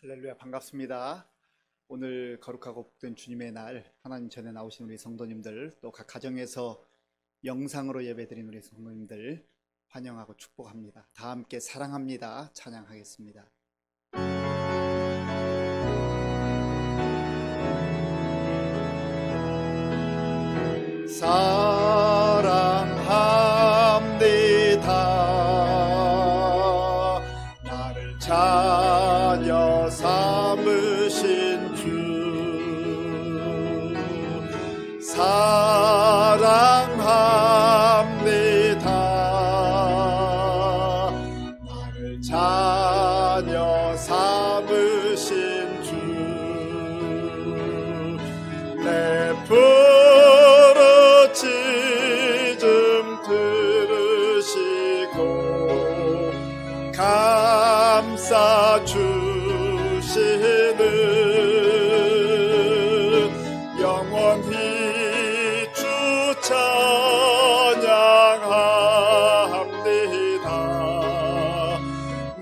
할렐루야, 반갑습니다. 오늘 거룩하고 복된 주님의 날, 하나님 전에 나오신 우리 성도님들, 또 각 가정에서 영상으로 예배드린 우리 성도님들 환영하고 축복합니다. 다 함께 사랑합니다 찬양하겠습니다. 사랑합니다. 나를 자녀 삼으신 주 사랑합니다. 나를 자녀 삼으신 주 내 부르짖음 들으시고 감싸 주시는 영원히 주 찬양합니다.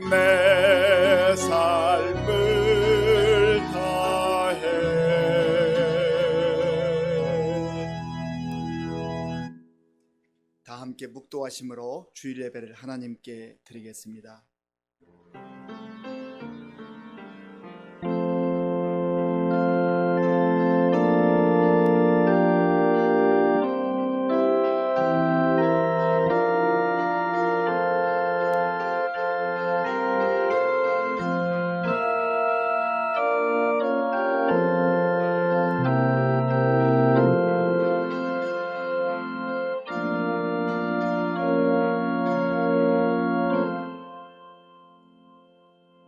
내 삶을 다해. 다 함께 묵도하심으로 주일 예배를 하나님께 드리겠습니다.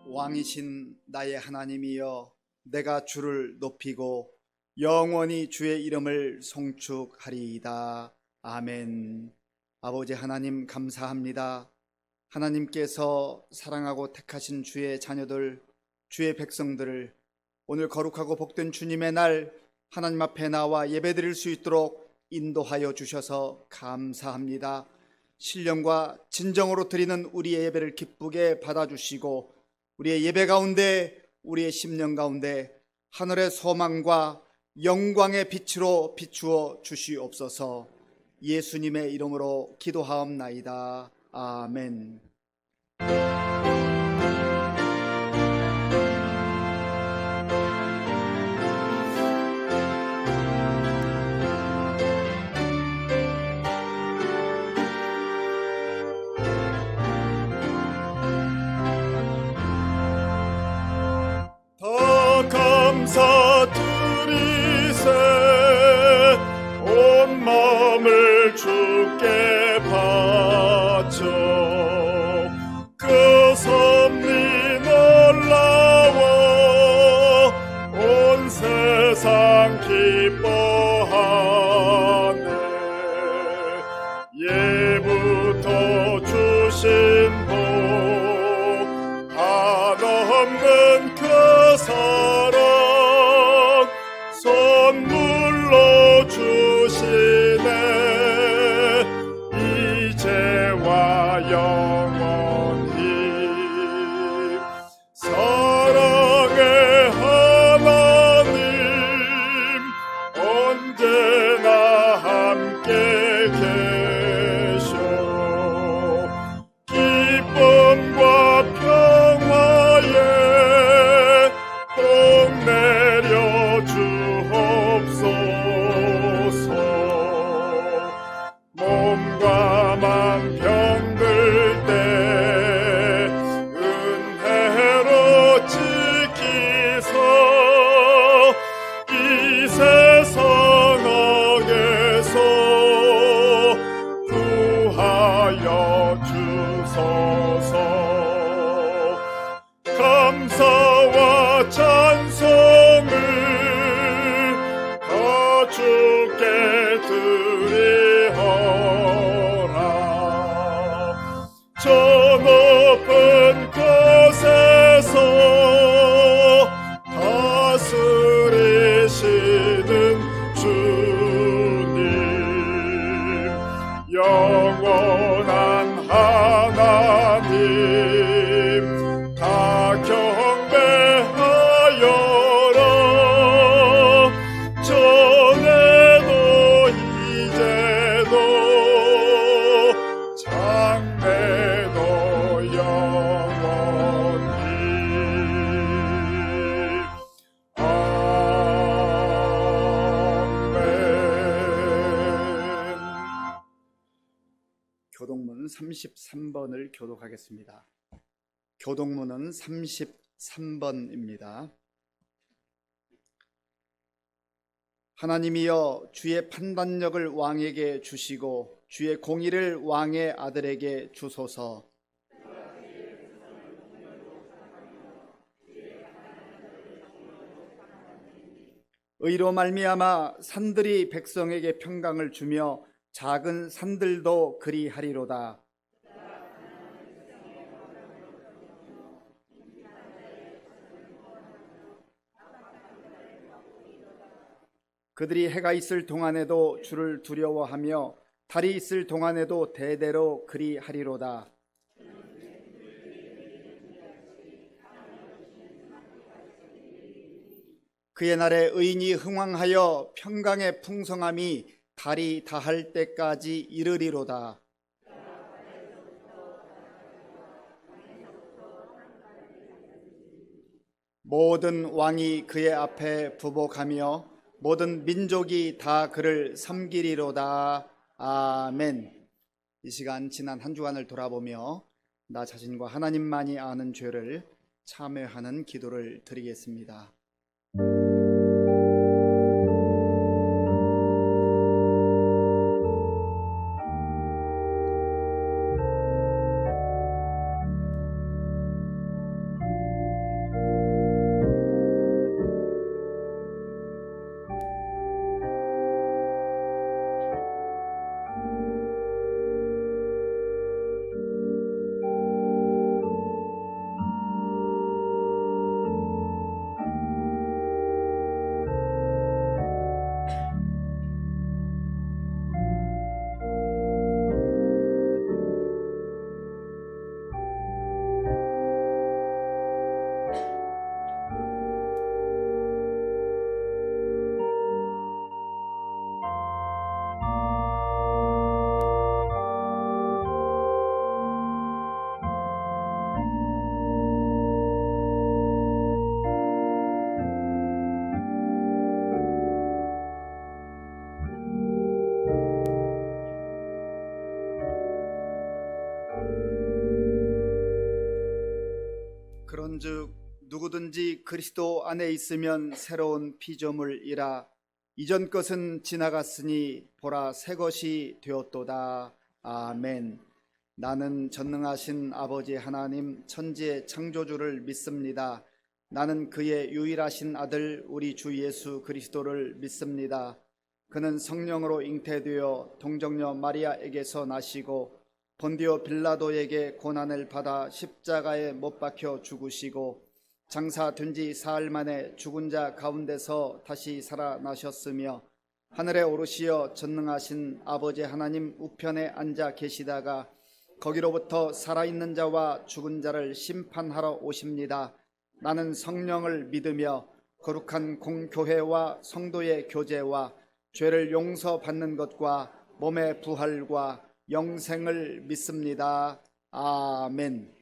왕이신 나의 하나님이여, 내가 주를 높이고 영원히 주의 이름을 송축하리이다. 아멘. 아버지 하나님 감사합니다. 하나님께서 사랑하고 택하신 주의 자녀들, 주의 백성들을 오늘 거룩하고 복된 주님의 날 하나님 앞에 나와 예배드릴 수 있도록 인도하여 주셔서 감사합니다. 신령과 진정으로 드리는 우리의 예배를 기쁘게 받아주시고 우리의 예배 가운데, 우리의 심령 가운데 하늘의 소망과 영광의 빛으로 비추어 주시옵소서. 예수님의 이름으로 기도하옵나이다. 아멘. 감사드리세 온 마음을 주께 바쳐 그 섭리 놀라워 온 세상 기뻐하네. 예부터 주신 복 한없는 그 사랑 선물로 주시네. 이제와 영원히 사랑의 하나님 언제나 함께 계셔. 기쁨과 평화에 복 내려 주옵소서. 몸과 맘 병들 때 은혜로 지키소. 이 세상 악에서 구하여 주소서. 감사와 찬송을 다 주께 드리오라. 저 높은 곳에서 다스리시는 주님, 영원한 하나님, 다 경배 교동문 33번을 교독하겠습니다. 교동문은 33번입니다. 하나님이여, 주의 판단력을 왕에게 주시고 주의 공의를 왕의 아들에게 주소서. 의로 말미암아 산들이 백성에게 평강을 주며 작은 산들도 그리하리로다. 그들이 해가 있을 동안에도 주를 두려워하며 달이 있을 동안에도 대대로 그리하리로다. 그의 날에 의인이 흥왕하여 평강의 풍성함이 달이 다할 때까지 이르리로다. 모든 왕이 그의 앞에 부복하며 모든 민족이 다 그를 섬기리로다. 아멘. 이 시간 지난 한 주간을 돌아보며 나 자신과 하나님만이 아는 죄를 참회하는 기도를 드리겠습니다. 그런즉 누구든지 그리스도 안에 있으면 새로운 피조물이라. 이전 것은 지나갔으니 보라 새 것이 되었도다. 아멘. 나는 전능하신 아버지 하나님 천지의 창조주를 믿습니다. 나는 그의 유일하신 아들 우리 주 예수 그리스도를 믿습니다. 그는 성령으로 잉태되어 동정녀 마리아에게서 나시고 본디오 빌라도에게 고난을 받아 십자가에 못 박혀 죽으시고 장사된 지 사흘 만에 죽은 자 가운데서 다시 살아나셨으며 하늘에 오르시어 전능하신 아버지 하나님 우편에 앉아 계시다가 거기로부터 살아있는 자와 죽은 자를 심판하러 오십니다. 나는 성령을 믿으며 거룩한 공교회와 성도의 교제와 죄를 용서받는 것과 몸의 부활과 영생을 믿습니다. 아멘.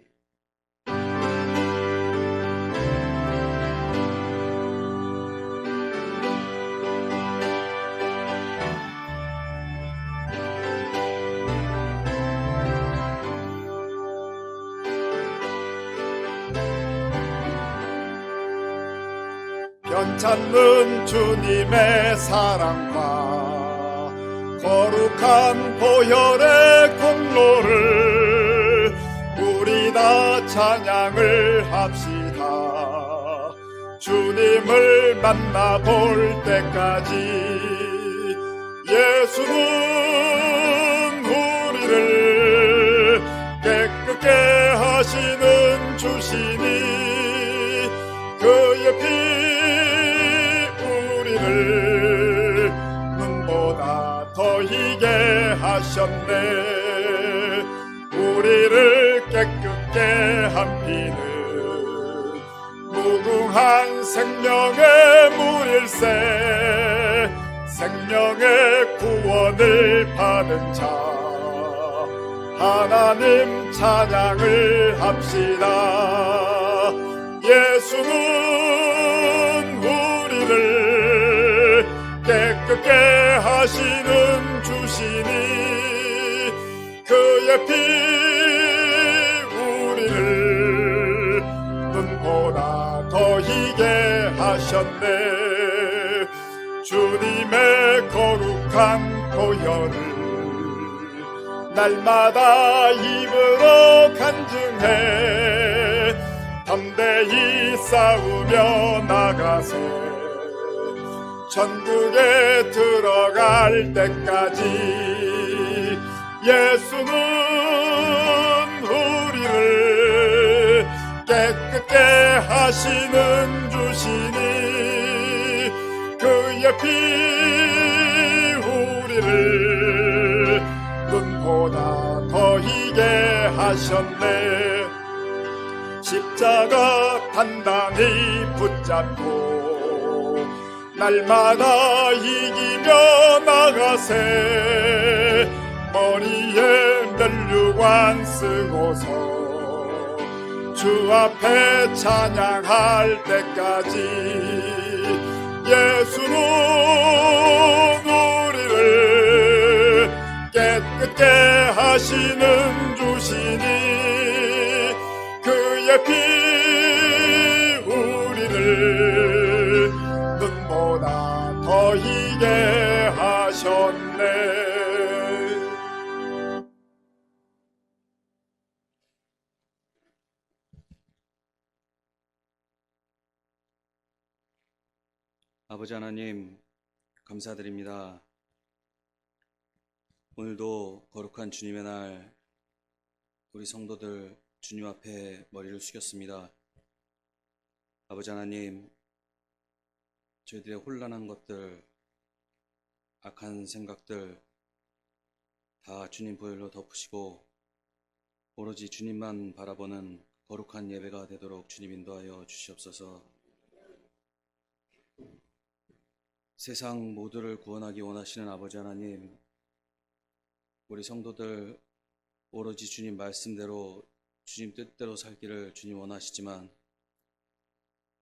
변찮는 주님의 사랑과 거룩한 보혈의 공로를 우리 다 찬양을 합시다. 주님을 만나볼 때까지 예수는 우리를 깨끗게 하시는 주시니 그의 피 우리를 눈보다 더 희게 하셨네. 우리를 깨끗게 한 피는 무궁한 생명의 물일세. 생명의 구원을 받은 자 하나님 찬양을 합시다. 예수는 우리를 깨끗게 하시는 주시니 그의 피 눈보다 더 희게 하셨네. 주님의 거룩한 보혈을 날마다 입으로 간증해 담대히 싸우며 나가세. 천국에 들어갈 때까지 예수는 우리를 깨끗게 하시는 주시니 그의 피 우리를 눈보다 더 희게 하셨네. 십자가 단단히 붙잡고 날마다 이기며 나가세. 머리에 면류관 쓰고서 주 앞에 찬양할 때까지 예수는 우리를 깨끗게 하시는 주시니 그의 피 우리를 눈보다 더 희게 하셨네. 아버지 하나님, 감사드립니다. 오늘도 거룩한 주님의 날 우리 성도들 주님 앞에 머리를 숙였습니다. 아버지 하나님, 저희들의 혼란한 것들, 악한 생각들 다 주님 보혈로 덮으시고 오로지 주님만 바라보는 거룩한 예배가 되도록 주님 인도하여 주시옵소서. 세상 모두를 구원하기 원하시는 아버지 하나님, 우리 성도들 오로지 주님 말씀대로 주님 뜻대로 살기를 주님 원하시지만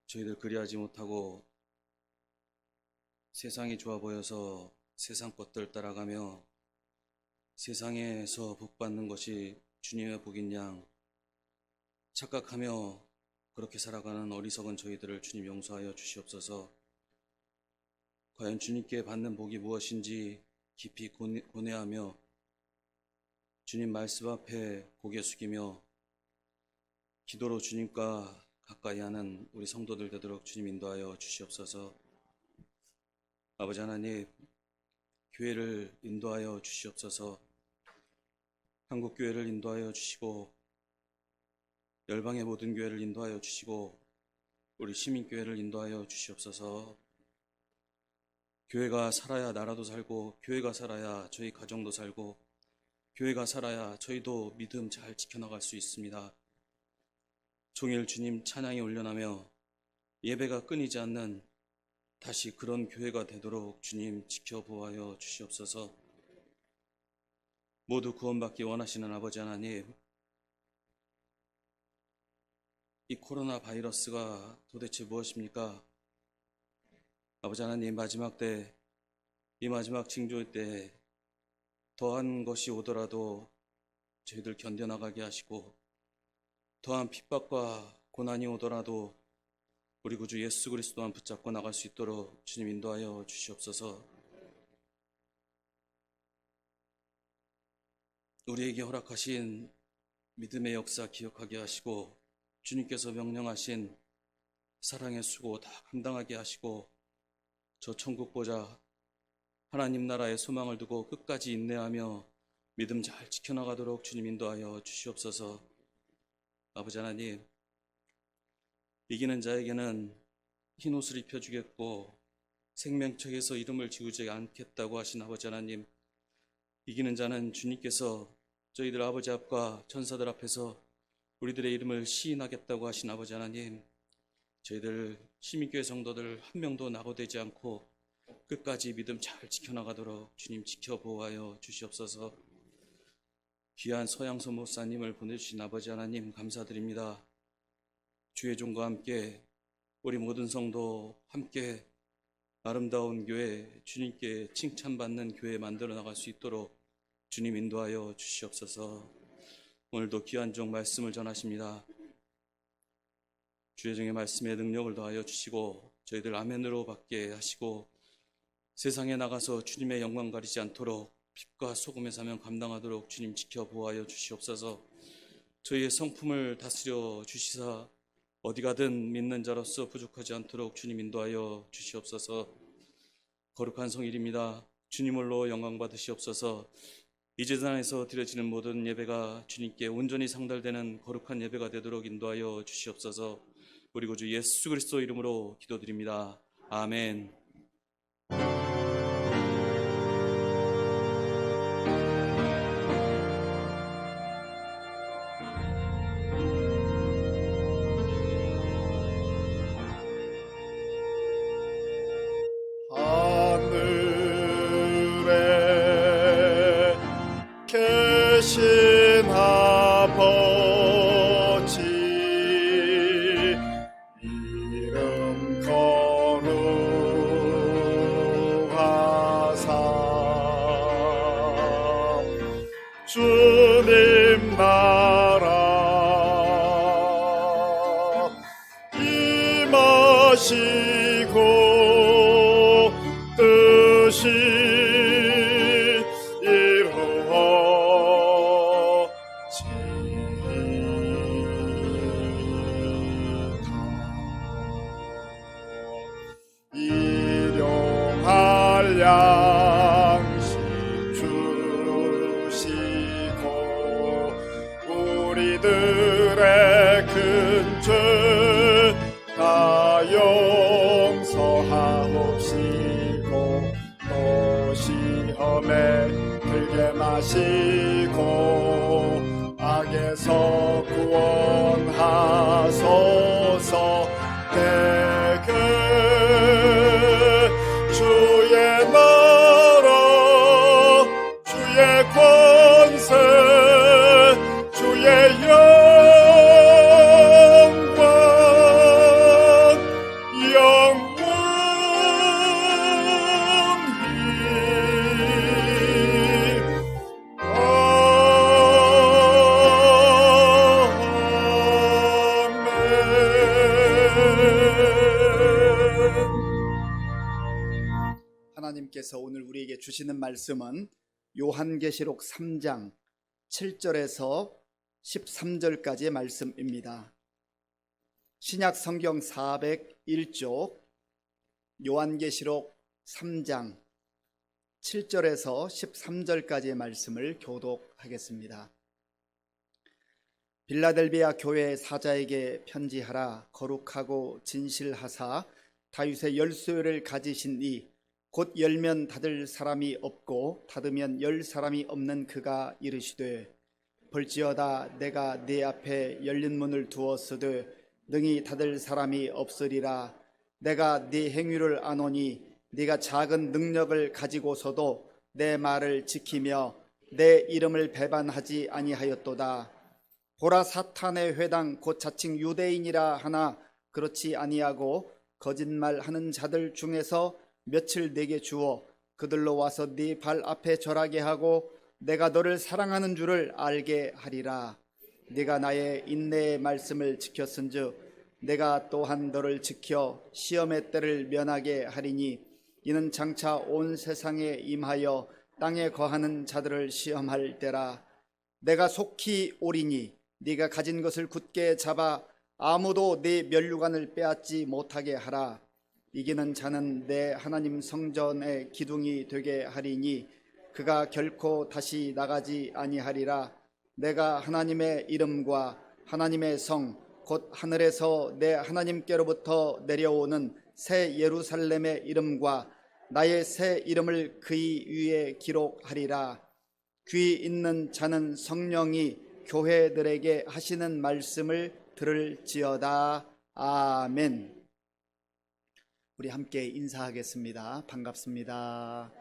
저희들 그리하지 못하고 세상이 좋아 보여서 세상 것들 따라가며 세상에서 복받는 것이 주님의 복인 양 착각하며 그렇게 살아가는 어리석은 저희들을 주님 용서하여 주시옵소서. 과연 주님께 받는 복이 무엇인지 깊이 고뇌하며 주님 말씀 앞에 고개 숙이며 기도로 주님과 가까이 하는 우리 성도들 되도록 주님 인도하여 주시옵소서. 아버지 하나님, 교회를 인도하여 주시옵소서. 한국교회를 인도하여 주시고 열방의 모든 교회를 인도하여 주시고 우리 시민교회를 인도하여 주시옵소서. 교회가 살아야 나라도 살고 교회가 살아야 저희 가정도 살고 교회가 살아야 저희도 믿음 잘 지켜나갈 수 있습니다. 종일 주님 찬양이 올려나며 예배가 끊이지 않는 다시 그런 교회가 되도록 주님 지켜보아여 주시옵소서. 모두 구원받기 원하시는 아버지 하나님, 이 코로나 바이러스가 도대체 무엇입니까? 아버지 하나님, 마지막 때, 이 마지막 징조의 때 더한 것이 오더라도 저희들 견뎌나가게 하시고 더한 핍박과 고난이 오더라도 우리 구주 예수 그리스도만 붙잡고 나갈 수 있도록 주님 인도하여 주시옵소서. 우리에게 허락하신 믿음의 역사 기억하게 하시고 주님께서 명령하신 사랑의 수고 다 감당하게 하시고 저 천국 보자 하나님 나라의 소망을 두고 끝까지 인내하며 믿음 잘 지켜나가도록 주님 인도하여 주시옵소서. 아버지 하나님, 이기는 자에게는 흰 옷을 입혀주겠고 생명책에서 이름을 지우지 않겠다고 하신 아버지 하나님, 이기는 자는 주님께서 저희들 아버지 앞과 천사들 앞에서 우리들의 이름을 시인하겠다고 하신 아버지 하나님, 저희들 시민교회 성도들 한 명도 낙오되지 않고 끝까지 믿음 잘 지켜나가도록 주님 지켜보아여 주시옵소서. 귀한 서양서 목사님을 보내주신 아버지 하나님 감사드립니다. 주의 종과 함께 우리 모든 성도 함께 아름다운 교회, 주님께 칭찬받는 교회 만들어 나갈 수 있도록 주님 인도하여 주시옵소서. 오늘도 귀한 종 말씀을 전하십니다. 주의 종의 말씀에 능력을 더하여 주시고 저희들 아멘으로 받게 하시고 세상에 나가서 주님의 영광 가리지 않도록 빛과 소금의 사명 감당하도록 주님 지켜 보호하여 주시옵소서. 저희의 성품을 다스려 주시사 어디 가든 믿는 자로서 부족하지 않도록 주님 인도하여 주시옵소서. 거룩한 성일입니다. 주님 홀로 영광 받으시옵소서. 이 제단에서 드려지는 모든 예배가 주님께 온전히 상달되는 거룩한 예배가 되도록 인도하여 주시옵소서. 우리 구주 예수 그리스도 이름으로 기도드립니다. 아멘. 하늘에 계신 아버지 이름 거룩하사 주님 나라 임하시고 뜻이 이루어지다. 일용할 양식 주시고 우리들의 큰 죄 다 용서하옵시고 또 시험에 들게 마시고 악에서 구원하소서. 내게 주의 나라 주의 권세 주의 영광 영원히 하나님께서 오늘 우리에게 주시는 말씀은 요한계시록 3장 7절에서 13절까지의 말씀입니다. 신약 성경 401쪽 요한계시록 3장 7절에서 13절까지의 말씀을 교독하겠습니다. 빌라델비아 교회 사자에게 편지하라. 거룩하고 진실하사 다윗의 열소를 가지신 이 곧 열면 닫을 사람이 없고 닫으면 열 사람이 없는 그가 이르시되 볼지어다 내가 네 앞에 열린 문을 두었으되 능히 닫을 사람이 없으리라. 내가 네 행위를 아노니 네가 작은 능력을 가지고서도 내 말을 지키며 내 이름을 배반하지 아니하였도다. 보라 사탄의 회당 곧 자칭 유대인이라 하나 그렇지 아니하고 거짓말하는 자들 중에서 며칠 내게 주어 그들로 와서 네 발 앞에 절하게 하고 내가 너를 사랑하는 줄을 알게 하리라. 네가 나의 인내의 말씀을 지켰은즉 내가 또한 너를 지켜 시험의 때를 면하게 하리니 이는 장차 온 세상에 임하여 땅에 거하는 자들을 시험할 때라. 내가 속히 오리니 네가 가진 것을 굳게 잡아 아무도 네 면류관을 빼앗지 못하게 하라. 이기는 자는 내 하나님 성전의 기둥이 되게 하리니 그가 결코 다시 나가지 아니하리라. 내가 하나님의 이름과 하나님의 성 곧 하늘에서 내 하나님께로부터 내려오는 새 예루살렘의 이름과 나의 새 이름을 그의 위에 기록하리라. 귀 있는 자는 성령이 교회들에게 하시는 말씀을 들을지어다. 아멘. 우리 함께 인사하겠습니다. 반갑습니다.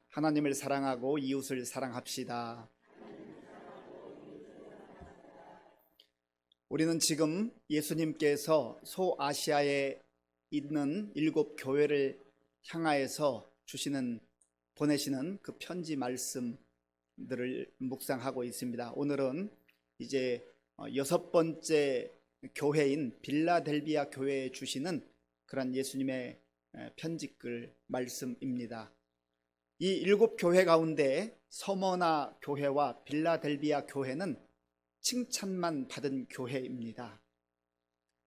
하나님을 사랑하고 이웃을 사랑합시다. 우리는 지금 예수님께서 소아시아에 있는 7 교회를 향하여서 보내시는 그 편지 말씀들을 묵상하고 있습니다. 오늘은 이제 6번째 교회인 빌라델비아 교회에 주시는 그런 예수님의 편지글 말씀입니다. 이 7교회 가운데 서머나 교회와 빌라델비아 교회는 칭찬만 받은 교회입니다.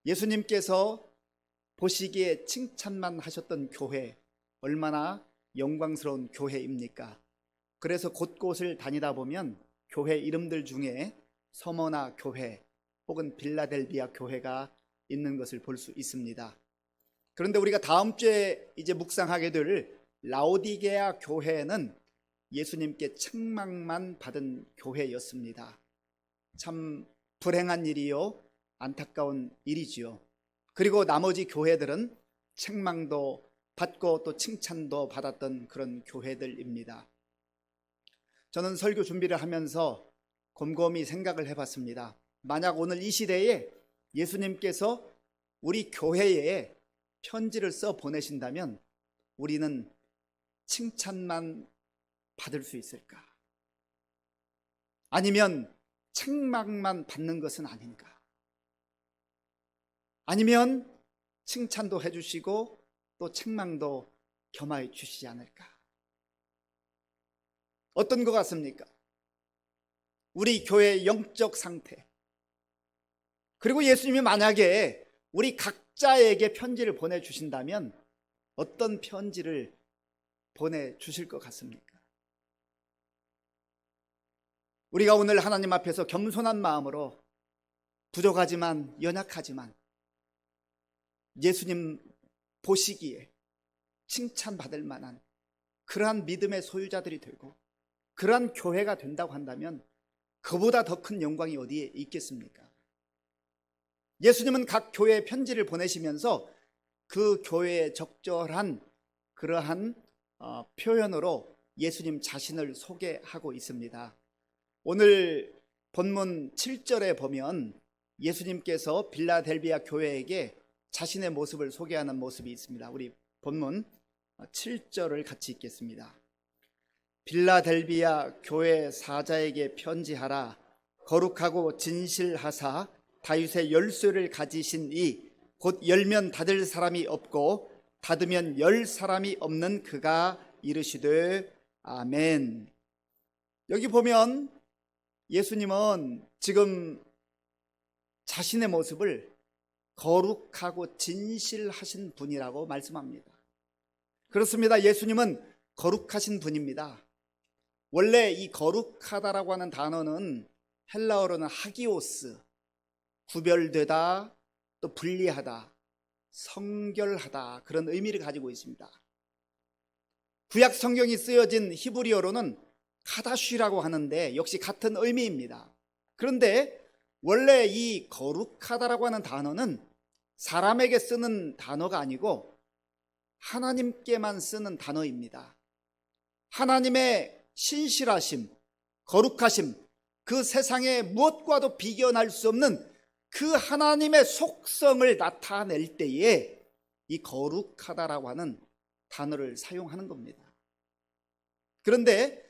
예수님께서 보시기에 칭찬만 하셨던 교회, 얼마나 영광스러운 교회입니까? 그래서 곳곳을 다니다 보면 교회 이름들 중에 서머나 교회 혹은 빌라델비아 교회가 있는 것을 볼 수 있습니다. 그런데 우리가 다음 주에 이제 묵상하게 될 라오디게아 교회는 예수님께 책망만 받은 교회였습니다. 참 불행한 일이요, 안타까운 일이지요. 그리고 나머지 교회들은 책망도 받고 또 칭찬도 받았던 그런 교회들입니다. 저는 설교 준비를 하면서 곰곰이 생각을 해봤습니다. 만약 오늘 이 시대에 예수님께서 우리 교회에 편지를 써 보내신다면 우리는 칭찬만 받을 수 있을까? 아니면 책망만 받는 것은 아닌가? 아니면 칭찬도 해주시고 또 책망도 겸하여 주시지 않을까? 어떤 것 같습니까? 우리 교회의 영적 상태, 그리고 예수님이 만약에 우리 각자에게 편지를 보내주신다면 어떤 편지를 보내주실 것 같습니까? 우리가 오늘 하나님 앞에서 겸손한 마음으로 부족하지만 연약하지만 예수님 보시기에 칭찬받을 만한 그러한 믿음의 소유자들이 되고 그러한 교회가 된다고 한다면 그보다 더 큰 영광이 어디에 있겠습니까? 예수님은 각 교회에 편지를 보내시면서 그 교회에 적절한 그러한 표현으로 예수님 자신을 소개하고 있습니다. 오늘 본문 7절에 보면 예수님께서 빌라델비아 교회에게 자신의 모습을 소개하는 모습이 있습니다. 우리 본문 7절을 같이 읽겠습니다. 빌라델비아 교회 사자에게 편지하라. 거룩하고 진실하사 다윗의 열쇠를 가지신 이 곧 열면 닫을 사람이 없고 닫으면 열 사람이 없는 그가 이르시되 아멘. 여기 보면 예수님은 지금 자신의 모습을 거룩하고 진실하신 분이라고 말씀합니다. 그렇습니다. 예수님은 거룩하신 분입니다. 원래 이 거룩하다라고 하는 단어는 헬라어로는 하기오스, 구별되다, 또 분리하다, 성결하다, 그런 의미를 가지고 있습니다. 구약 성경이 쓰여진 히브리어로는 카다쉬라고 하는데 역시 같은 의미입니다. 그런데 원래 이 거룩하다라고 하는 단어는 사람에게 쓰는 단어가 아니고 하나님께만 쓰는 단어입니다. 하나님의 신실하심, 거룩하심, 그 세상에 무엇과도 비견할 수 없는 그 하나님의 속성을 나타낼 때에 이 거룩하다라고 하는 단어를 사용하는 겁니다. 그런데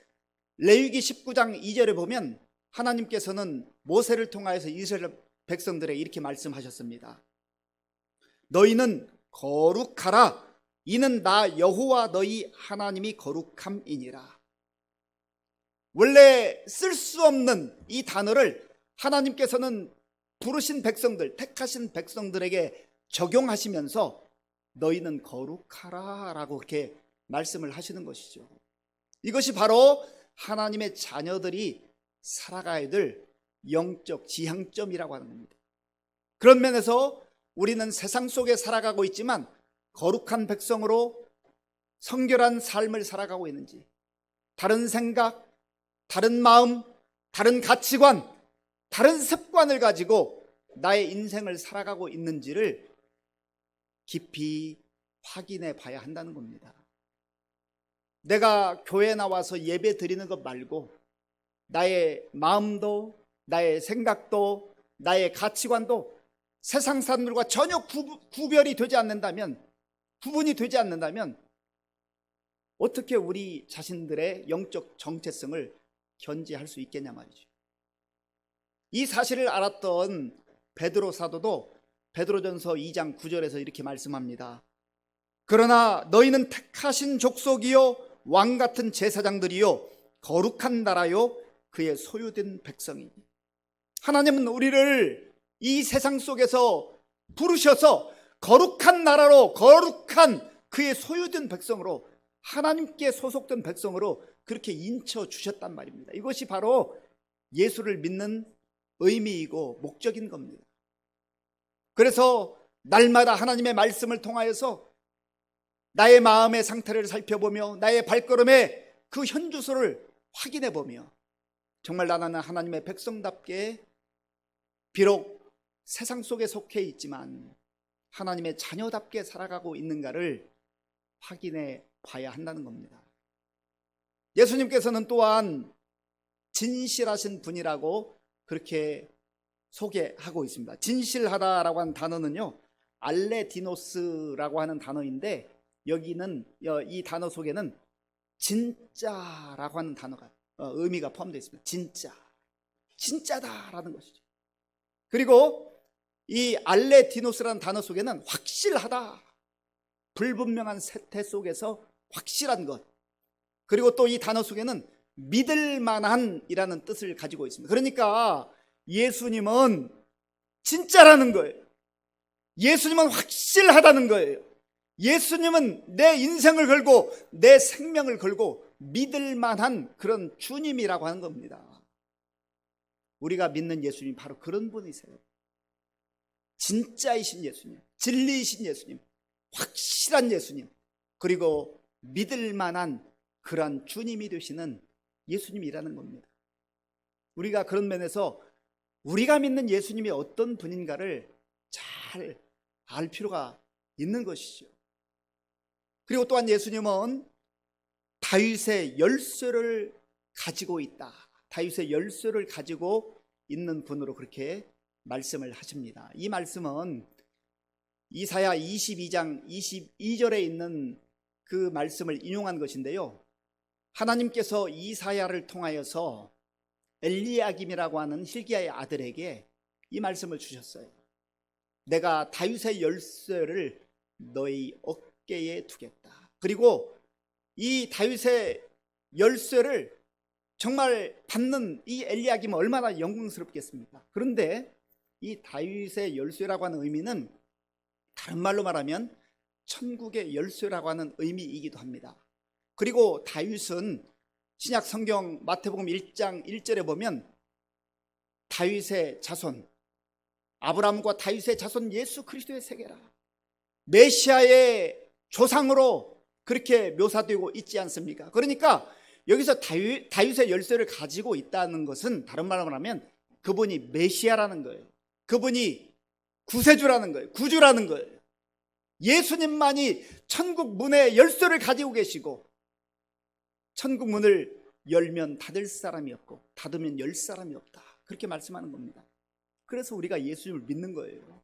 레위기 19장 2절에 보면 하나님께서는 모세를 통하여서 이스라엘 백성들에게 이렇게 말씀하셨습니다. 너희는 거룩하라. 이는 나 여호와 너희 하나님이 거룩함이니라. 원래 쓸 수 없는 이 단어를 하나님께서는 부르신 백성들, 택하신 백성들에게 적용하시면서 너희는 거룩하라 라고 그렇게 말씀을 하시는 것이죠. 이것이 바로 하나님의 자녀들이 살아가야 될 영적 지향점이라고 하는 겁니다. 그런 면에서 우리는 세상 속에 살아가고 있지만 거룩한 백성으로 성결한 삶을 살아가고 있는지, 다른 생각, 다른 마음, 다른 가치관, 다른 습관을 가지고 나의 인생을 살아가고 있는지를 깊이 확인해 봐야 한다는 겁니다. 내가 교회에 나와서 예배 드리는 것 말고 나의 마음도, 나의 생각도, 나의 가치관도 세상 사람들과 전혀 구별이 되지 않는다면, 구분이 되지 않는다면 어떻게 우리 자신들의 영적 정체성을 견지할 수 있겠냐 말이죠. 이 사실을 알았던 베드로 사도도 베드로전서 2장 9절에서 이렇게 말씀합니다. 그러나 너희는 택하신 족속이요 왕 같은 제사장들이요 거룩한 나라요 그의 소유된 백성이니. 하나님은 우리를 이 세상 속에서 부르셔서 거룩한 나라로, 거룩한 그의 소유된 백성으로, 하나님께 소속된 백성으로 그렇게 인쳐 주셨단 말입니다. 이것이 바로 예수를 믿는 의미이고 목적인 겁니다. 그래서 날마다 하나님의 말씀을 통하여서 나의 마음의 상태를 살펴보며 나의 발걸음의 그 현주소를 확인해 보며 정말 나는 하나님의 백성답게 비록 세상 속에 속해 있지만 하나님의 자녀답게 살아가고 있는가를 확인해 봐야 한다는 겁니다. 예수님께서는 또한 진실하신 분이라고 그렇게 소개하고 있습니다. 진실하다라고 하는 단어는요, 알레디노스라고 하는 단어인데 여기는 이 단어 속에는 진짜라고 하는 단어가 의미가 포함되어 있습니다. 진짜다라는 것이죠. 그리고 이 알레디노스라는 단어 속에는 확실하다, 불분명한 세태 속에서 확실한 것, 그리고 또 이 단어 속에는 믿을 만한이라는 뜻을 가지고 있습니다. 그러니까 예수님은 진짜라는 거예요. 예수님은 확실하다는 거예요. 예수님은 내 인생을 걸고 내 생명을 걸고 믿을 만한 그런 주님이라고 하는 겁니다. 우리가 믿는 예수님 바로 그런 분이세요. 진짜이신 예수님, 진리이신 예수님, 확실한 예수님, 그리고 믿을 만한 그러한 주님이 되시는 예수님이라는 겁니다. 우리가 그런 면에서 우리가 믿는 예수님이 어떤 분인가를 잘 알 필요가 있는 것이죠. 그리고 또한 예수님은 다윗의 열쇠를 가지고 있다, 다윗의 열쇠를 가지고 있는 분으로 그렇게 말씀을 하십니다. 이 말씀은 이사야 22장 22절에 있는 그 말씀을 인용한 것인데요, 하나님께서 이사야를 통하여서 엘리야김이라고 하는 hil기야의 아들에게 이 말씀을 주셨어요. 내가 다윗의 열쇠를 너희 어깨에 두겠다. 그리고 이 다윗의 열쇠를 정말 받는 이 엘리야김은 얼마나 영광스럽겠습니까? 그런데 이 다윗의 열쇠라고 하는 의미는 다른 말로 말하면 천국의 열쇠라고 하는 의미이기도 합니다. 그리고 다윗은 신약 성경 마태복음 1장 1절에 보면 다윗의 자손, 아브라함과 다윗의 자손 예수 그리스도의 세계라, 메시아의 조상으로 그렇게 묘사되고 있지 않습니까? 그러니까 여기서 다윗의 열쇠를 가지고 있다는 것은 다른 말로 말하면 그분이 메시아라는 거예요. 그분이 구세주라는 거예요. 구주라는 거예요. 예수님만이 천국 문의 열쇠를 가지고 계시고 천국 문을 열면 닫을 사람이 없고 닫으면 열 사람이 없다, 그렇게 말씀하는 겁니다. 그래서 우리가 예수님을 믿는 거예요.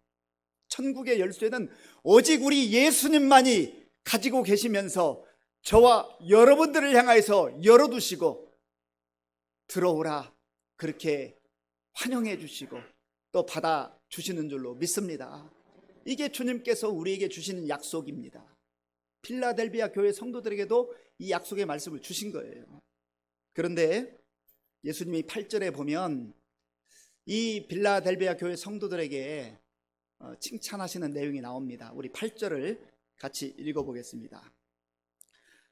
천국의 열쇠는 오직 우리 예수님만이 가지고 계시면서 저와 여러분들을 향하여서 열어두시고 들어오라 그렇게 환영해 주시고 또 받아주시는 줄로 믿습니다. 이게 주님께서 우리에게 주시는 약속입니다. 필라델비아 교회 성도들에게도 이 약속의 말씀을 주신 거예요. 그런데 예수님이 8절에 보면 이 필라델비아 교회 성도들에게 칭찬하시는 내용이 나옵니다. 우리 8절을 같이 읽어보겠습니다.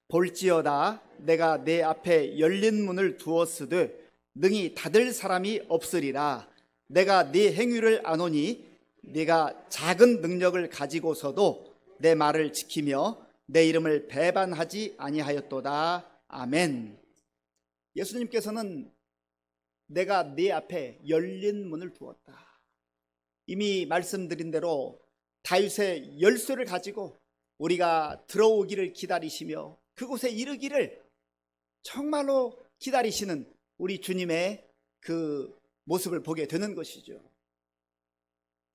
볼지어다 내가 내 앞에 열린 문을 두었으되 능히 닫을 사람이 없으리라. 내가 네 행위를 아노니 네가 작은 능력을 가지고서도 내 말을 지키며 내 이름을 배반하지 아니하였도다. 아멘. 예수님께서는 내가 네 앞에 열린 문을 두었다. 이미 말씀드린 대로 다윗의 열쇠를 가지고 우리가 들어오기를 기다리시며 그곳에 이르기를 정말로 기다리시는 우리 주님의 그 모습을 보게 되는 것이죠.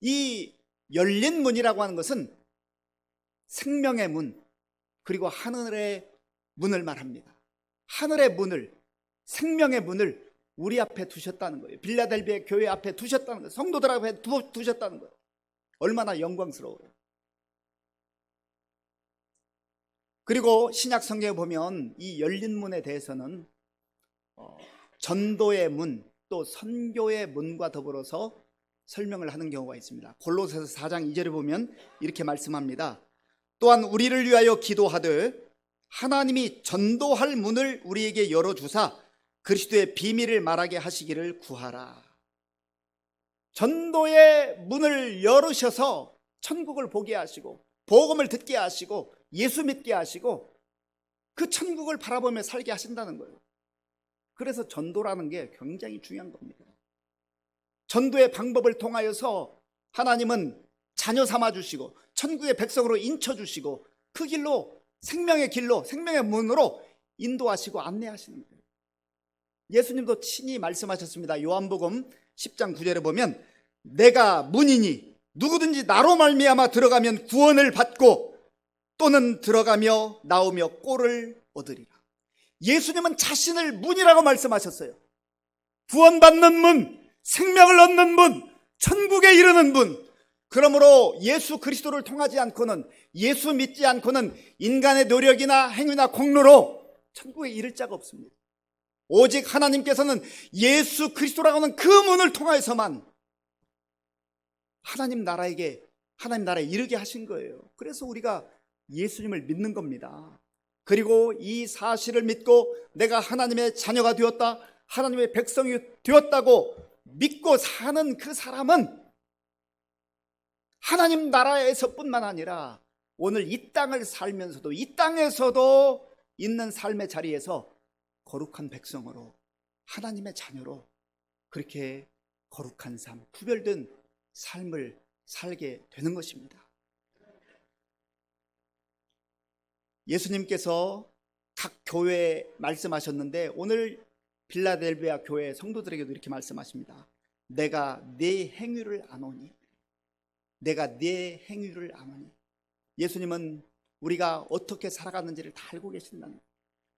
이 열린 문이라고 하는 것은 생명의 문, 그리고 하늘의 문을 말합니다. 하늘의 문을, 생명의 문을 우리 앞에 두셨다는 거예요. 빌라델비아 교회 앞에 두셨다는 거예요. 성도들 앞에 두셨다는 거예요. 얼마나 영광스러워요. 그리고 신약 성경에 보면 이 열린 문에 대해서는 전도의 문, 또 선교의 문과 더불어서 설명을 하는 경우가 있습니다. 골로새서 4장 2절에 보면 이렇게 말씀합니다. 또한 우리를 위하여 기도하되 하나님이 전도할 문을 우리에게 열어주사 그리스도의 비밀을 말하게 하시기를 구하라. 전도의 문을 열으셔서 천국을 보게 하시고 복음을 듣게 하시고 예수 믿게 하시고 그 천국을 바라보며 살게 하신다는 거예요. 그래서 전도라는 게 굉장히 중요한 겁니다. 전도의 방법을 통하여서 하나님은 자녀 삼아 주시고 천국의 백성으로 인쳐 주시고 그 길로 생명의 길로 생명의 문으로 인도하시고 안내하시는 거예요. 예수님도 친히 말씀하셨습니다. 요한복음 10장 9절에 보면 내가 문이니 누구든지 나로 말미암아 들어가면 구원을 받고 또는 들어가며 나오며 꼴을 얻으리라. 예수님은 자신을 문이라고 말씀하셨어요. 구원받는 문, 생명을 얻는 문, 천국에 이르는 문. 그러므로 예수 그리스도를 통하지 않고는, 예수 믿지 않고는 인간의 노력이나 행위나 공로로 천국에 이를 자가 없습니다. 오직 하나님께서는 예수 그리스도라고 하는 그 문을 통하여서만 하나님 나라에 이르게 하신 거예요. 그래서 우리가 예수님을 믿는 겁니다. 그리고 이 사실을 믿고 내가 하나님의 자녀가 되었다, 하나님의 백성이 되었다고 믿고 사는 그 사람은 하나님 나라에서뿐만 아니라 오늘 이 땅을 살면서도 이 땅에서도 있는 삶의 자리에서 거룩한 백성으로 하나님의 자녀로 그렇게 거룩한 삶, 구별된 삶을 살게 되는 것입니다. 예수님께서 각 교회에 말씀하셨는데 오늘 빌라델비아 교회 성도들에게도 이렇게 말씀하십니다. 내가 네 행위를 아노니, 내가 네 행위를 아노니. 예수님은 우리가 어떻게 살아가는지를 다 알고 계신다는 거예요.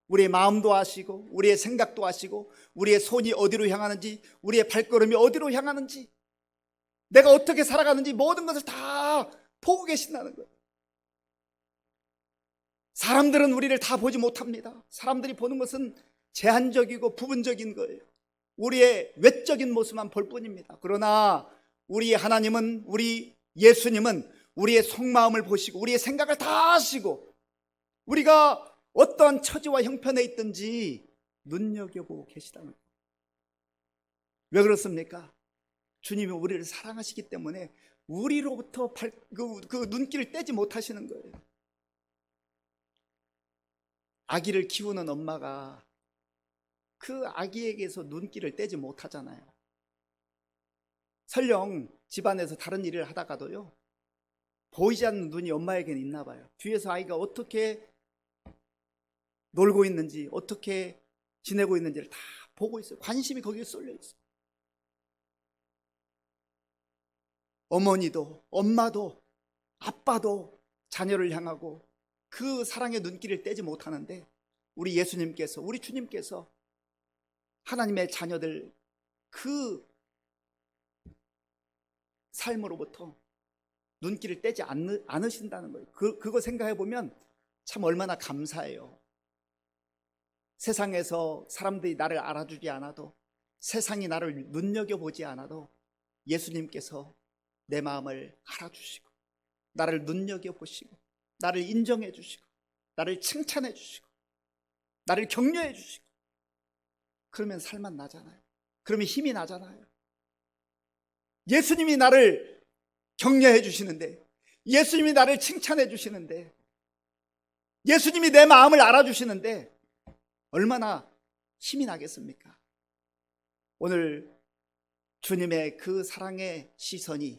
우리의 마음도 아시고 우리의 생각도 아시고 우리의 손이 어디로 향하는지 우리의 발걸음이 어디로 향하는지 내가 어떻게 살아가는지 모든 것을 다 보고 계신다는 거예요. 사람들은 우리를 다 보지 못합니다. 사람들이 보는 것은 제한적이고 부분적인 거예요. 우리의 외적인 모습만 볼 뿐입니다. 그러나 우리 하나님은, 우리 예수님은 우리의 속마음을 보시고 우리의 생각을 다 아시고 우리가 어떠한 처지와 형편에 있든지 눈여겨보고 계시다는 거예요. 왜 그렇습니까? 주님이 우리를 사랑하시기 때문에 우리로부터 그 눈길을 떼지 못하시는 거예요. 아기를 키우는 엄마가 그 아기에게서 눈길을 떼지 못하잖아요. 설령 집안에서 다른 일을 하다가도요, 보이지 않는 눈이 엄마에게는 있나 봐요. 뒤에서 아이가 어떻게 놀고 있는지, 어떻게 지내고 있는지를 다 보고 있어요. 관심이 거기에 쏠려 있어요. 어머니도, 엄마도, 아빠도 자녀를 향하고 그 사랑의 눈길을 떼지 못하는데 우리 예수님께서, 우리 주님께서 하나님의 자녀들 그 삶으로부터 눈길을 떼지 않으신다는 거예요. 그거 생각해 보면 참 얼마나 감사해요. 세상에서 사람들이 나를 알아주지 않아도, 세상이 나를 눈여겨보지 않아도 예수님께서 내 마음을 알아주시고 나를 눈여겨보시고 나를 인정해 주시고 나를 칭찬해 주시고 나를 격려해 주시고 그러면 살맛 나잖아요. 그러면 힘이 나잖아요. 예수님이 나를 격려해 주시는데, 예수님이 나를 칭찬해 주시는데, 예수님이 내 마음을 알아주시는데 얼마나 힘이 나겠습니까? 오늘 주님의 그 사랑의 시선이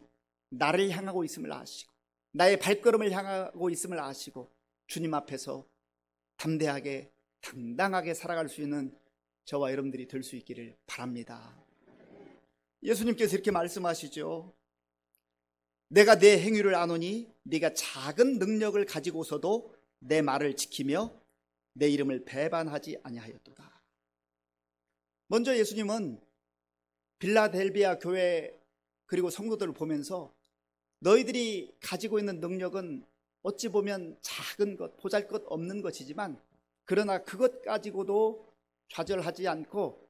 나를 향하고 있음을 아시고 나의 발걸음을 향하고 있음을 아시고 주님 앞에서 담대하게 당당하게 살아갈 수 있는 저와 여러분들이 될 수 있기를 바랍니다. 예수님께서 이렇게 말씀하시죠. 내가 내 행위를 아노니 네가 작은 능력을 가지고서도 내 말을 지키며 내 이름을 배반하지 아니하였도다. 먼저 예수님은 빌라델비아 교회 그리고 성도들을 보면서 너희들이 가지고 있는 능력은 어찌 보면 작은 것, 보잘것없는 것이지만 그러나 그것 가지고도 좌절하지 않고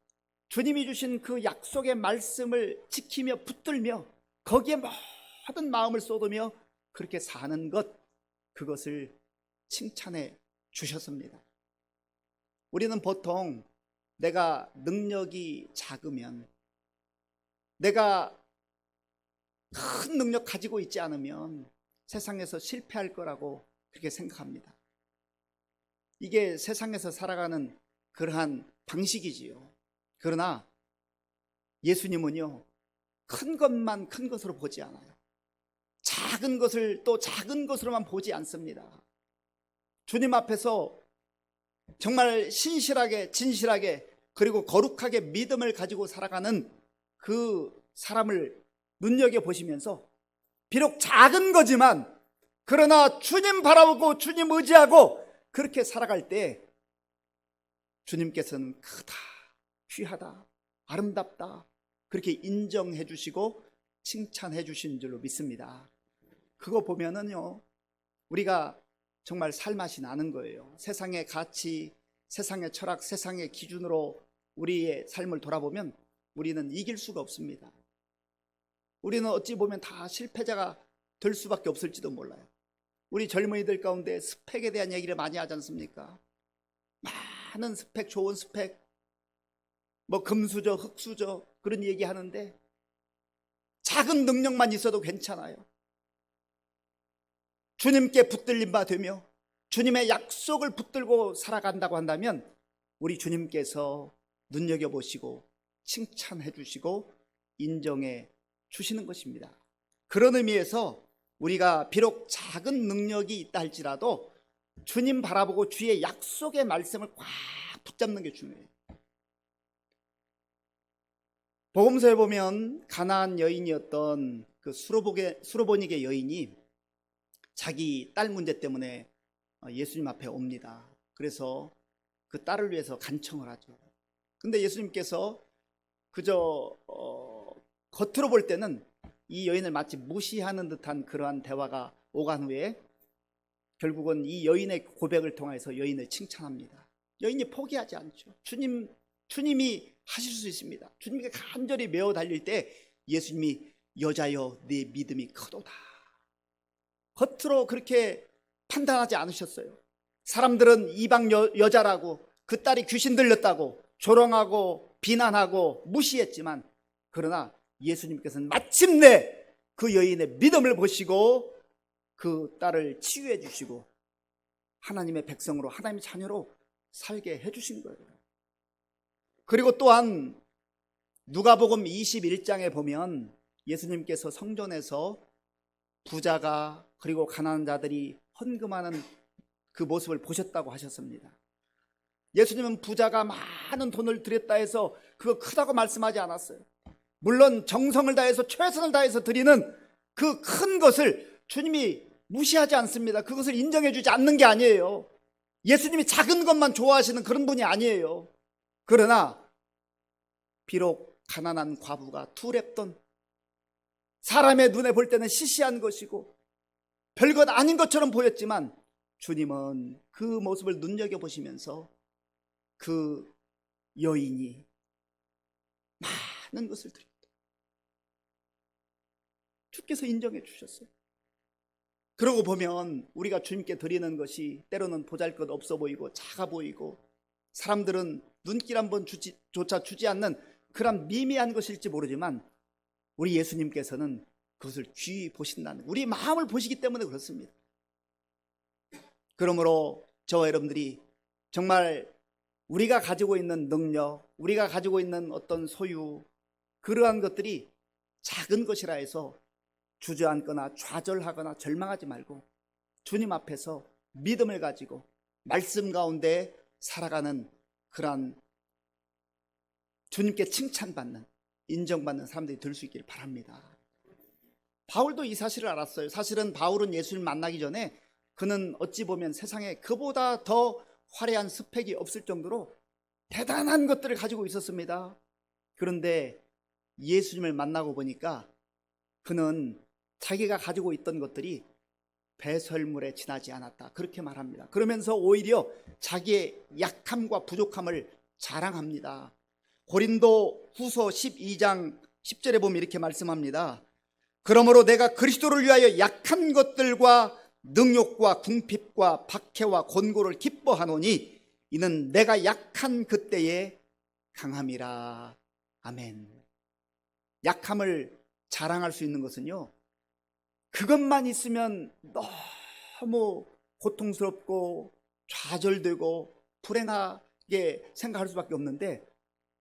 주님이 주신 그 약속의 말씀을 지키며 붙들며 거기에 모든 마음을 쏟으며 그렇게 사는 것, 그것을 칭찬해 주셨습니다. 우리는 보통 내가 능력이 작으면, 내가 큰 능력 가지고 있지 않으면 세상에서 실패할 거라고 그렇게 생각합니다. 이게 세상에서 살아가는 그러한 방식이지요. 그러나 예수님은요, 큰 것만 큰 것으로 보지 않아요. 작은 것을 또 작은 것으로만 보지 않습니다. 주님 앞에서 정말 신실하게, 진실하게, 그리고 거룩하게 믿음을 가지고 살아가는 그 사람을 눈여겨보시면서 비록 작은 거지만 그러나 주님 바라보고 주님 의지하고 그렇게 살아갈 때 주님께서는 크다, 귀하다, 아름답다 그렇게 인정해 주시고 칭찬해 주신 줄로 믿습니다. 그거 보면은요, 우리가 정말 살맛이 나는 거예요. 세상의 가치, 세상의 철학, 세상의 기준으로 우리의 삶을 돌아보면 우리는 이길 수가 없습니다. 우리는 어찌 보면 다 실패자가 될 수밖에 없을지도 몰라요. 우리 젊은이들 가운데 스펙에 대한 얘기를 많이 하지 않습니까? 많은 스펙, 좋은 스펙, 뭐 금수저, 흑수저 그런 얘기 하는데 작은 능력만 있어도 괜찮아요. 주님께 붙들림 바 되며 주님의 약속을 붙들고 살아간다고 한다면 우리 주님께서 눈여겨보시고 칭찬해 주시고 인정해 주시는 것입니다. 그런 의미에서 우리가 비록 작은 능력이 있다 할지라도 주님 바라보고 주의 약속의 말씀을 꽉 붙잡는 게 중요해요. 복음서에 보면 가나안 여인이었던 그 수로보니게 여인이 자기 딸 문제 때문에 예수님 앞에 옵니다. 그래서 그 딸을 위해서 간청을 하죠. 근데 예수님께서 그저 겉으로 볼 때는 이 여인을 마치 무시하는 듯한 그러한 대화가 오간 후에 결국은 이 여인의 고백을 통해서 여인을 칭찬합니다. 여인이 포기하지 않죠. 주님이 하실 수 있습니다. 주님께 간절히 메어 달릴 때 예수님이 여자여 네 믿음이 크도다. 겉으로 그렇게 판단하지 않으셨어요. 사람들은 이방 여자라고 그 딸이 귀신 들렸다고 조롱하고 비난하고 무시했지만 그러나 예수님께서는 마침내 그 여인의 믿음을 보시고 그 딸을 치유해 주시고 하나님의 백성으로 하나님의 자녀로 살게 해주신 거예요. 그리고 또한 누가복음 21장에 보면 예수님께서 성전에서 부자가 그리고 가난한 자들이 헌금하는 그 모습을 보셨다고 하셨습니다. 예수님은 부자가 많은 돈을 드렸다 해서 그거 크다고 말씀하지 않았어요. 물론 정성을 다해서 최선을 다해서 드리는 그 큰 것을 주님이 무시하지 않습니다. 그것을 인정해 주지 않는 게 아니에요. 예수님이 작은 것만 좋아하시는 그런 분이 아니에요. 그러나 비록 가난한 과부가 투랩돈, 사람의 눈에 볼 때는 시시한 것이고 별것 아닌 것처럼 보였지만 주님은 그 모습을 눈여겨보시면서 그 여인이 많은 것을 드렸다. 주께서 인정해 주셨어요. 그러고 보면 우리가 주님께 드리는 것이 때로는 보잘것없어 보이고 작아 보이고 사람들은 눈길 한번 조차 주지 않는 그런 미미한 것일지 모르지만 우리 예수님께서는 그것을 귀히 보신다는, 우리 마음을 보시기 때문에 그렇습니다. 그러므로 저와 여러분들이 정말 우리가 가지고 있는 능력, 우리가 가지고 있는 어떤 소유, 그러한 것들이 작은 것이라 해서 주저앉거나 좌절하거나 절망하지 말고 주님 앞에서 믿음을 가지고 말씀 가운데 살아가는 그러한 주님께 칭찬받는, 인정받는 사람들이 될 수 있기를 바랍니다. 바울도 이 사실을 알았어요. 사실은 바울은 예수를 만나기 전에 그는 어찌 보면 세상에 그보다 더 화려한 스펙이 없을 정도로 대단한 것들을 가지고 있었습니다. 그런데 예수님을 만나고 보니까 그는 자기가 가지고 있던 것들이 배설물에 지나지 않았다, 그렇게 말합니다. 그러면서 오히려 자기의 약함과 부족함을 자랑합니다. 고린도 후서 12장 10절에 보면 이렇게 말씀합니다. 그러므로 내가 그리스도를 위하여 약한 것들과 능욕과 궁핍과 박해와 곤고를 기뻐하노니 이는 내가 약한 그때에 강함이라. 아멘. 약함을 자랑할 수 있는 것은요, 그것만 있으면 너무 고통스럽고 좌절되고 불행하게 생각할 수밖에 없는데,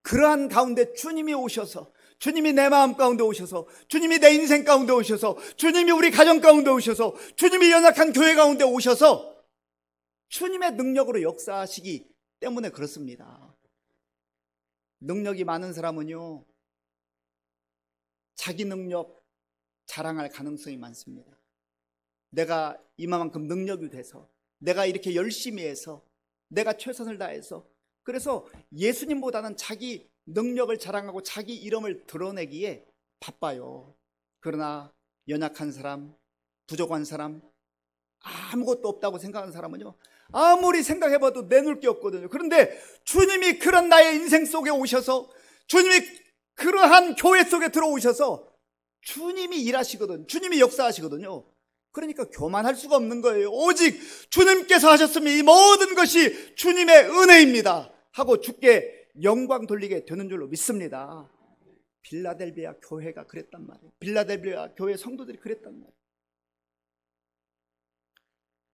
그러한 가운데 주님이 오셔서, 주님이 내 마음 가운데 오셔서, 주님이 내 인생 가운데 오셔서, 주님이 우리 가정 가운데 오셔서, 주님이 연약한 교회 가운데 오셔서 주님의 능력으로 역사하시기 때문에 그렇습니다. 능력이 많은 사람은요, 자기 능력 자랑할 가능성이 많습니다. 내가 이만큼 능력이 돼서, 내가 이렇게 열심히 해서, 내가 최선을 다해서, 그래서 예수님보다는 자기 능력을 자랑하고 자기 이름을 드러내기에 바빠요. 그러나 연약한 사람, 부족한 사람, 아무것도 없다고 생각하는 사람은요, 아무리 생각해봐도 내놓을 게 없거든요. 그런데 주님이 그런 나의 인생 속에 오셔서, 주님이 그러한 교회 속에 들어오셔서 주님이 일하시거든, 주님이 역사하시거든요. 그러니까 교만할 수가 없는 거예요. 오직 주님께서 하셨으면 이 모든 것이 주님의 은혜입니다 하고 주께 영광 돌리게 되는 줄로 믿습니다. 빌라델비아 교회가 그랬단 말이에요. 빌라델비아 교회 성도들이 그랬단 말이에요.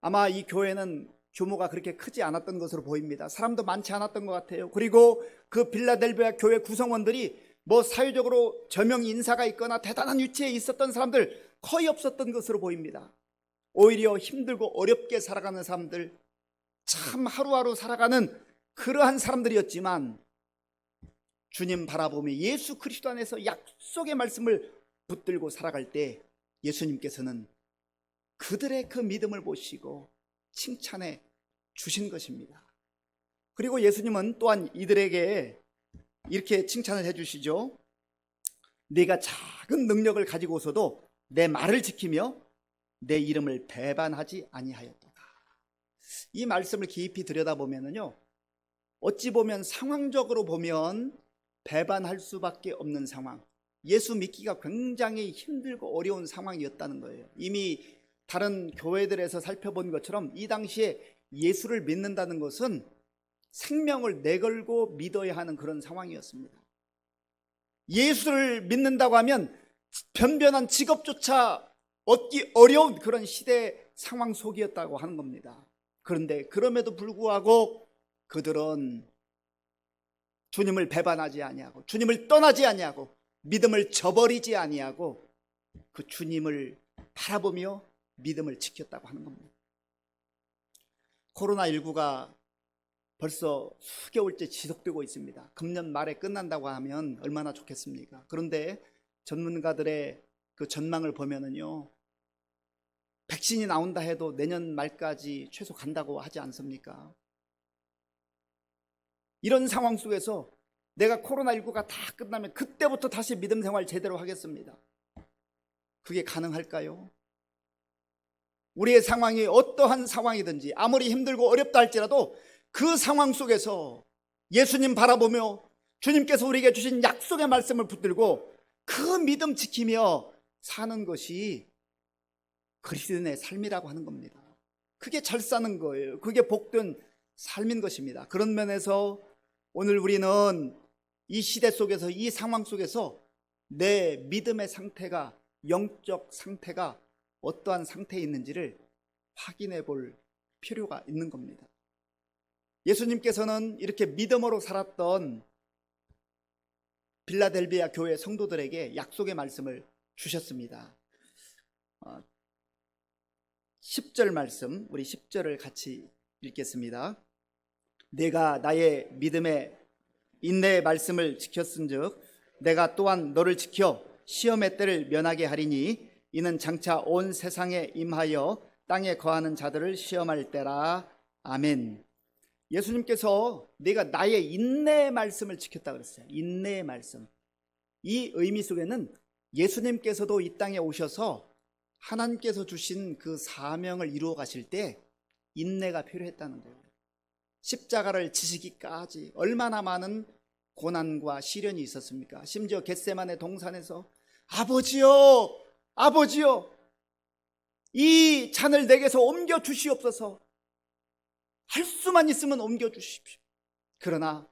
아마 이 교회는 규모가 그렇게 크지 않았던 것으로 보입니다. 사람도 많지 않았던 것 같아요. 그리고 그 빌라델비아 교회 구성원들이 뭐 사회적으로 저명 인사가 있거나 대단한 위치에 있었던 사람들 거의 없었던 것으로 보입니다. 오히려 힘들고 어렵게 살아가는 사람들, 참 하루하루 살아가는 그러한 사람들이었지만, 주님 바라보며 예수 그리스도 안에서 약속의 말씀을 붙들고 살아갈 때 예수님께서는 그들의 그 믿음을 보시고 칭찬해 주신 것입니다. 그리고 예수님은 또한 이들에게 이렇게 칭찬을 해주시죠. 네가 작은 능력을 가지고서도 내 말을 지키며 내 이름을 배반하지 아니하였도다. 이 말씀을 깊이 들여다보면요, 어찌 보면 상황적으로 보면 배반할 수밖에 없는 상황, 예수 믿기가 굉장히 힘들고 어려운 상황이었다는 거예요. 이미 다른 교회들에서 살펴본 것처럼 이 당시에 예수를 믿는다는 것은 생명을 내걸고 믿어야 하는 그런 상황이었습니다. 예수를 믿는다고 하면 변변한 직업조차 얻기 어려운 그런 시대 상황 속이었다고 하는 겁니다. 그런데 그럼에도 불구하고 그들은 주님을 배반하지 아니하고 주님을 떠나지 아니하고 믿음을 저버리지 아니하고 그 주님을 바라보며 믿음을 지켰다고 하는 겁니다. 코로나19가 벌써 수개월째 지속되고 있습니다. 금년 말에 끝난다고 하면 얼마나 좋겠습니까? 그런데 전문가들의 그 전망을 보면은요, 백신이 나온다 해도 내년 말까지 최소 간다고 하지 않습니까? 이런 상황 속에서 내가 코로나19가 다 끝나면 그때부터 다시 믿음 생활 제대로 하겠습니다. 그게 가능할까요? 우리의 상황이 어떠한 상황이든지 아무리 힘들고 어렵다 할지라도 그 상황 속에서 예수님 바라보며 주님께서 우리에게 주신 약속의 말씀을 붙들고 그 믿음 지키며 사는 것이 그리스도인의 삶이라고 하는 겁니다. 그게 잘 사는 거예요. 그게 복된 삶인 것입니다. 그런 면에서 오늘 우리는 이 시대 속에서, 이 상황 속에서 내 믿음의 상태가, 영적 상태가 어떠한 상태에 있는지를 확인해 볼 필요가 있는 겁니다. 예수님께서는 이렇게 믿음으로 살았던 빌라델비아 교회 성도들에게 약속의 말씀을 주셨습니다. 10절 말씀, 우리 10절을 같이 읽겠습니다. 내가 나의 믿음의 인내의 말씀을 지켰은즉 내가 또한 너를 지켜 시험의 때를 면하게 하리니 이는 장차 온 세상에 임하여 땅에 거하는 자들을 시험할 때라. 아멘. 예수님께서 내가 나의 인내의 말씀을 지켰다 그랬어요. 인내의 말씀. 이 의미 속에는 예수님께서도 이 땅에 오셔서 하나님께서 주신 그 사명을 이루어 가실 때 인내가 필요했다는 거예요. 십자가를 지시기까지 얼마나 많은 고난과 시련이 있었습니까? 심지어 겟세마네 동산에서 아버지요, 아버지요, 이 잔을 내게서 옮겨 주시옵소서. 할 수만 있으면 옮겨 주십시오. 그러나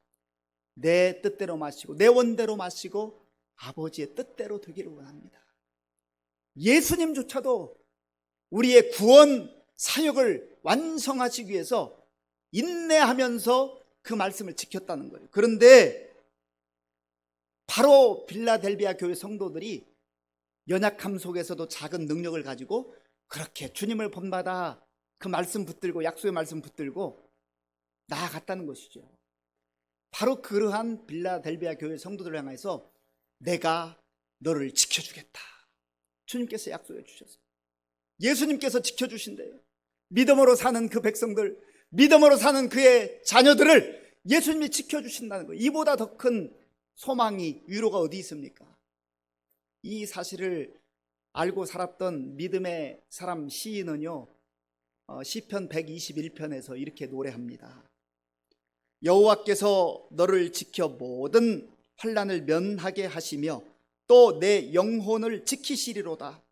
내 뜻대로 마시고 내 원대로 마시고 아버지의 뜻대로 되기를 원합니다. 예수님조차도 우리의 구원 사역을 완성하시기 위해서 인내하면서 그 말씀을 지켰다는 거예요. 그런데 바로 빌라델비아 교회 성도들이 연약함 속에서도 작은 능력을 가지고 그렇게 주님을 본받아 그 말씀 붙들고 약속의 말씀 붙들고 나아갔다는 것이죠. 바로 그러한 빌라델비아 교회 성도들을 향해서 내가 너를 지켜주겠다. 주님께서 약속해 주셨어요. 예수님께서 지켜주신대요. 믿음으로 사는 그 백성들, 믿음으로 사는 그의 자녀들을 예수님이 지켜주신다는 거예요. 이보다 더 큰 소망이, 위로가 어디 있습니까? 이 사실을 알고 살았던 믿음의 사람 시인은요, 시편 121편에서 이렇게 노래합니다. 여호와께서 너를 지켜 모든 환난을 면하게 하시며 또 내 영혼을 지키시리로다.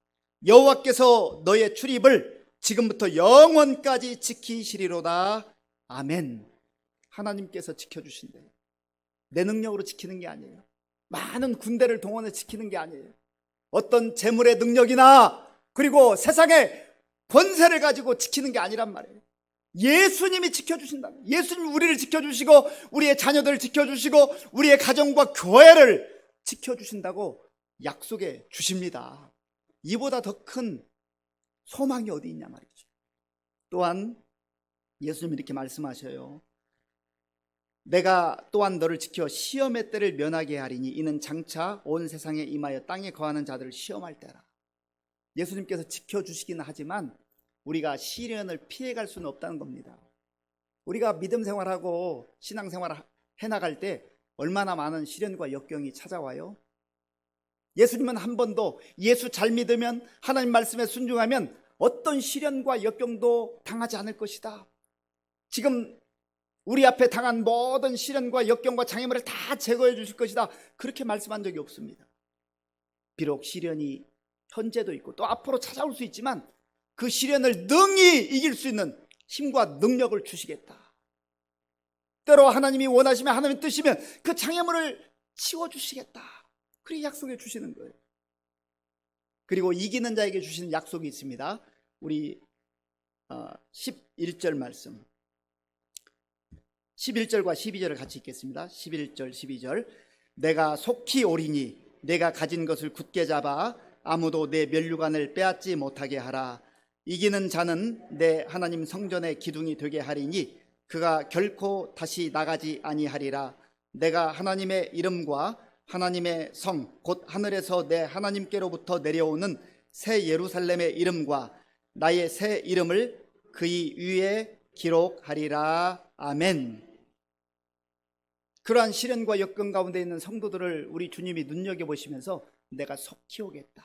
여호와께서 너의 출입을 지금부터 영원까지 지키시리로다. 아멘. 하나님께서 지켜주신대요. 내 능력으로 지키는 게 아니에요. 많은 군대를 동원해 지키는 게 아니에요. 어떤 재물의 능력이나 그리고 세상의 권세를 가지고 지키는 게 아니란 말이에요. 예수님이 지켜주신다. 예수님이 우리를 지켜주시고 우리의 자녀들을 지켜주시고 우리의 가정과 교회를 지켜주신다고 약속해 주십니다. 이보다 더 큰 소망이 어디 있냐 말이죠. 또한 예수님이 이렇게 말씀하셔요. 내가 또한 너를 지켜 시험의 때를 면하게 하리니 이는 장차 온 세상에 임하여 땅에 거하는 자들을 시험할 때라. 예수님께서 지켜주시기는 하지만 우리가 시련을 피해갈 수는 없다는 겁니다. 우리가 믿음 생활하고 신앙생활을 해나갈 때 얼마나 많은 시련과 역경이 찾아와요. 예수님은 한 번도 예수 잘 믿으면 하나님 말씀에 순종하면 어떤 시련과 역경도 당하지 않을 것이다. 지금 우리 앞에 당한 모든 시련과 역경과 장애물을 다 제거해 주실 것이다. 그렇게 말씀한 적이 없습니다. 비록 시련이 현재도 있고 또 앞으로 찾아올 수 있지만 그 시련을 능히 이길 수 있는 힘과 능력을 주시겠다. 때로 하나님이 원하시면 하나님의 뜻이면 그 장애물을 치워주시겠다. 그렇게 약속해 주시는 거예요. 그리고 이기는 자에게 주시는 약속이 있습니다. 우리 11절 말씀 11절과 12절을 같이 읽겠습니다. 11절 12절 내가 속히 오리니 내가 가진 것을 굳게 잡아 아무도 내 면류관을 빼앗지 못하게 하라. 이기는 자는 내 하나님 성전의 기둥이 되게 하리니 그가 결코 다시 나가지 아니하리라. 내가 하나님의 이름과 하나님의 성 곧 하늘에서 내 하나님께로부터 내려오는 새 예루살렘의 이름과 나의 새 이름을 그의 위에 기록하리라. 아멘. 그러한 시련과 역경 가운데 있는 성도들을 우리 주님이 눈여겨보시면서 내가 속히 오겠다,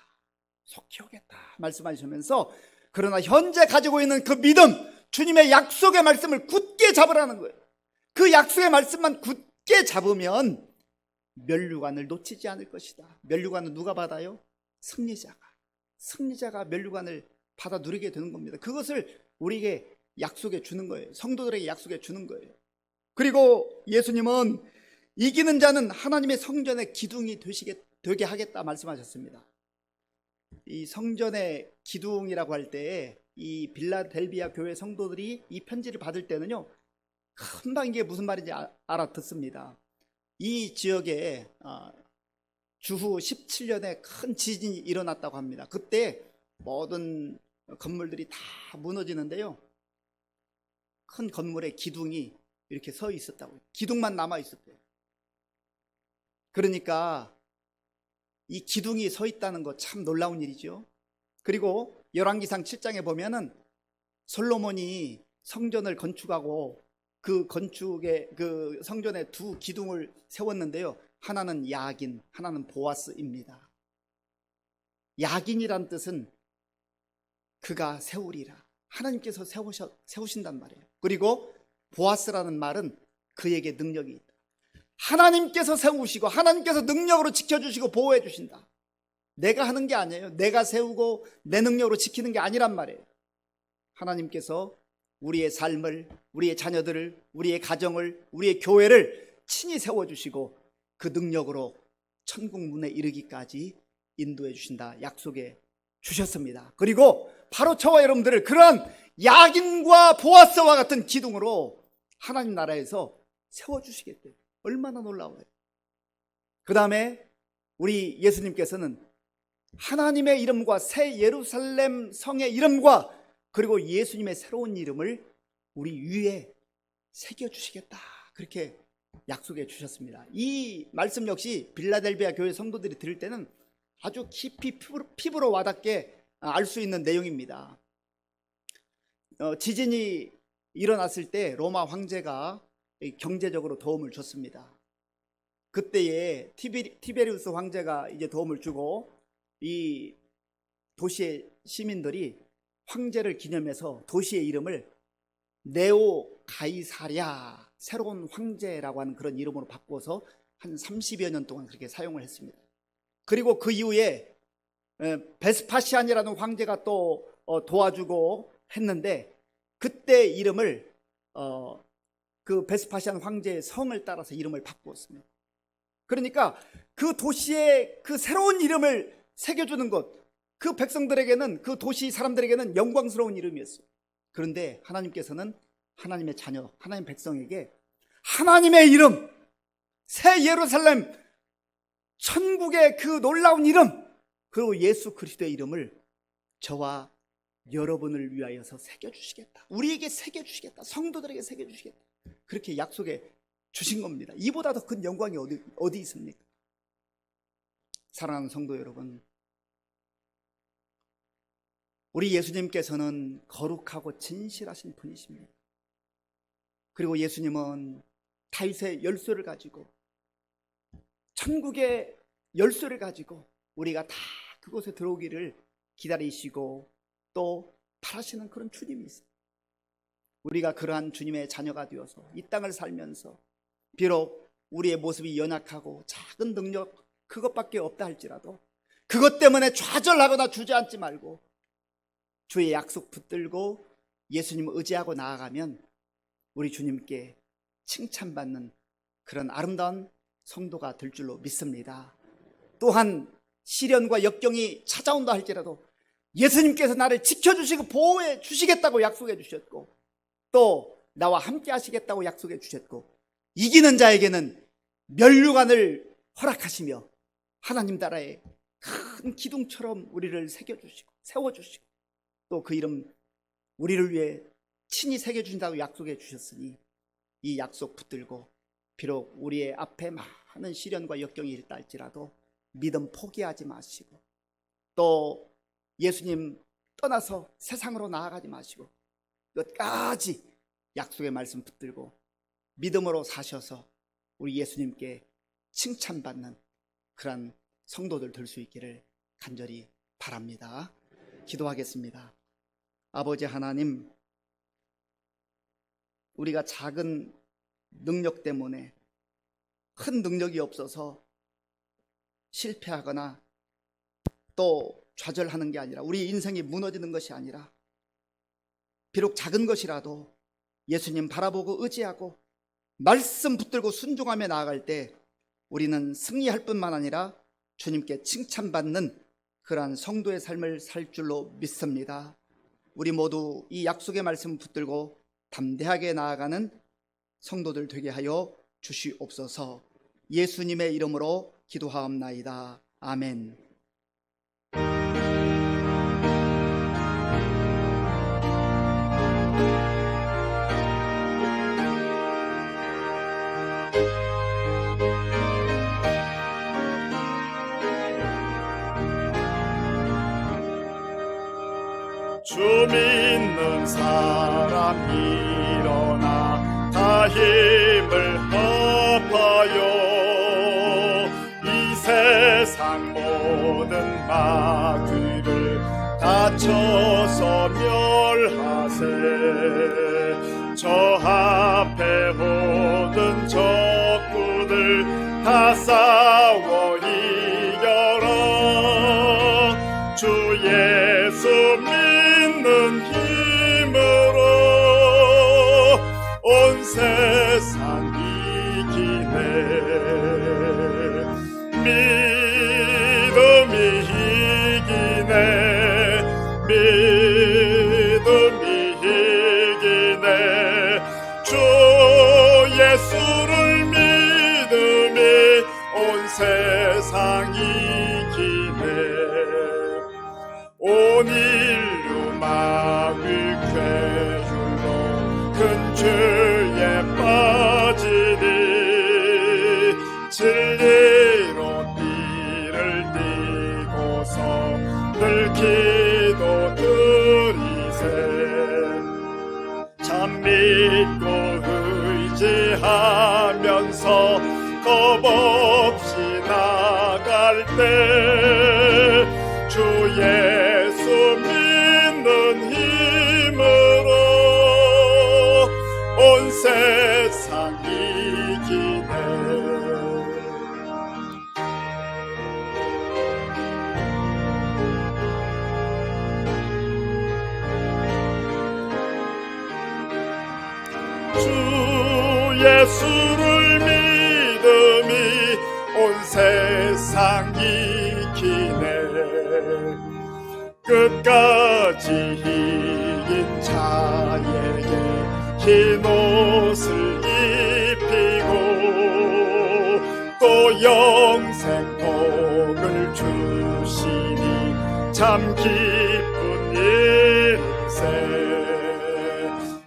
속히 오겠다 말씀하시면서 그러나 현재 가지고 있는 그 믿음, 주님의 약속의 말씀을 굳게 잡으라는 거예요. 그 약속의 말씀만 굳게 잡으면 면류관을 놓치지 않을 것이다. 면류관은 누가 받아요? 승리자가 면류관을 받아 누리게 되는 겁니다. 그것을 우리에게 약속해 주는 거예요. 성도들에게 약속해 주는 거예요. 그리고 예수님은 이기는 자는 하나님의 성전의 기둥이 되게 하겠다 말씀하셨습니다. 이 성전의 기둥이라고 할 때 이 빌라델비아 교회 성도들이 이 편지를 받을 때는요, 금방 이게 무슨 말인지 알아듣습니다. 이 지역에 주후 17년에 큰 지진이 일어났다고 합니다. 그때 모든 건물들이 다 무너지는데요, 큰 건물의 기둥이 이렇게 서 있었다고요. 기둥만 남아 있었대요. 그러니까 이 기둥이 서 있다는 거 참 놀라운 일이죠. 그리고 열왕기상 7장에 보면은 솔로몬이 성전을 건축하고 그 건축의 그 성전에 두 기둥을 세웠는데요. 하나는 야긴, 하나는 보아스입니다. 야긴이란 뜻은 그가 세우리라. 하나님께서 세우신단 말이에요. 그리고 보아스라는 말은 그에게 능력이 있다. 하나님께서 세우시고 하나님께서 능력으로 지켜주시고 보호해 주신다. 내가 하는 게 아니에요. 내가 세우고 내 능력으로 지키는 게 아니란 말이에요. 하나님께서 우리의 삶을, 우리의 자녀들을, 우리의 가정을, 우리의 교회를 친히 세워주시고 그 능력으로 천국 문에 이르기까지 인도해 주신다 약속해 주셨습니다. 그리고 바로 저와 여러분들을 그러한 야긴과 보아스와 같은 기둥으로 하나님 나라에서 세워주시겠대요. 얼마나 놀라워요. 그 다음에 우리 예수님께서는 하나님의 이름과 새 예루살렘 성의 이름과 그리고 예수님의 새로운 이름을 우리 위에 새겨주시겠다, 그렇게 약속해 주셨습니다. 이 말씀 역시 빌라델비아 교회 성도들이 들을 때는 아주 깊이 피부로 와닿게 알 수 있는 내용입니다. 지진이 일어났을 때 로마 황제가 경제적으로 도움을 줬습니다. 그때에 티베리우스 황제가 이제 도움을 주고 이 도시의 시민들이 황제를 기념해서 도시의 이름을 네오 가이사랴, 새로운 황제라고 하는 그런 이름으로 바꿔서 한 30여 년 동안 그렇게 사용을 했습니다. 그리고 그 이후에 베스파시안이라는 황제가 또 도와주고 했는데 그때 이름을 그 베스파시안 황제의 성을 따라서 이름을 바꾸었습니다. 그러니까 그 도시에 그 새로운 이름을 새겨주는 것, 그 백성들에게는, 그 도시 사람들에게는 영광스러운 이름이었어요. 그런데 하나님께서는 하나님의 자녀, 하나님 백성에게 하나님의 이름, 새 예루살렘, 천국의 그 놀라운 이름, 그리고 예수 그리스도의 이름을 저와 여러분을 위하여서 새겨주시겠다, 우리에게 새겨주시겠다, 성도들에게 새겨주시겠다, 그렇게 약속해 주신 겁니다. 이보다 더 큰 영광이 어디 있습니까? 사랑하는 성도 여러분, 우리 예수님께서는 거룩하고 진실하신 분이십니다. 그리고 예수님은 다윗의 열쇠를 가지고, 천국의 열쇠를 가지고 우리가 다 그곳에 들어오기를 기다리시고 또 바라시는 그런 주님이 있어요. 우리가 그러한 주님의 자녀가 되어서 이 땅을 살면서 비록 우리의 모습이 연약하고 작은 능력 그것밖에 없다 할지라도 그것 때문에 좌절하거나 주저앉지 말고 주의 약속 붙들고 예수님을 의지하고 나아가면 우리 주님께 칭찬받는 그런 아름다운 성도가 될 줄로 믿습니다. 또한 시련과 역경이 찾아온다 할지라도 예수님께서 나를 지켜주시고 보호해 주시겠다고 약속해 주셨고 또 나와 함께 하시겠다고 약속해 주셨고 이기는 자에게는 면류관을 허락하시며 하나님 나라의 큰 기둥처럼 우리를 새겨주시고 세워주시고 또 그 이름 우리를 위해 친히 새겨주신다고 약속해 주셨으니 이 약속 붙들고 비록 우리의 앞에 많은 시련과 역경이 있다 할지라도 믿음 포기하지 마시고 또 예수님 떠나서 세상으로 나아가지 마시고 끝까지 약속의 말씀 붙들고 믿음으로 사셔서 우리 예수님께 칭찬받는 그런 성도들 될 수 있기를 간절히 바랍니다. 기도하겠습니다. 아버지 하나님, 우리가 작은 능력 때문에 큰 능력이 없어서 실패하거나 또 좌절하는 게 아니라 우리 인생이 무너지는 것이 아니라 비록 작은 것이라도 예수님 바라보고 의지하고 말씀 붙들고 순종하며 나아갈 때 우리는 승리할 뿐만 아니라 주님께 칭찬받는 그러한 성도의 삶을 살 줄로 믿습니다. 우리 모두 이 약속의 말씀 붙들고 담대하게 나아가는 성도들 되게 하여 주시옵소서. 예수님의 이름으로 기도하옵나이다. 아멘. 주 믿는 사람 일어나 힘을 합하여 이 세상 모든 마귀를 다쳐서 멸하세. 저 앞에 오는 적군을 다 싸워 이겨라. 주 예수 믿는 힘으로 온 세상 이기네. 믿음이 이기네. 믿음이 이기네. 주 예수를 믿음이 온 세상 이기네. 온 인류 마귀 괴율로 큰 죄에 빠지니 진리로 띠를 띠고서 늘 기도드리세. 참 믿고 의지하면서 겁없이 나갈 때 주 예수 믿는 힘으로 온 세상 이기네. 주 예수를 믿음이 온 세상 이기네. 끝까지 이긴 자에게 흰 옷을 입히고 또 영생 복을 주시니 참 기쁜 일세.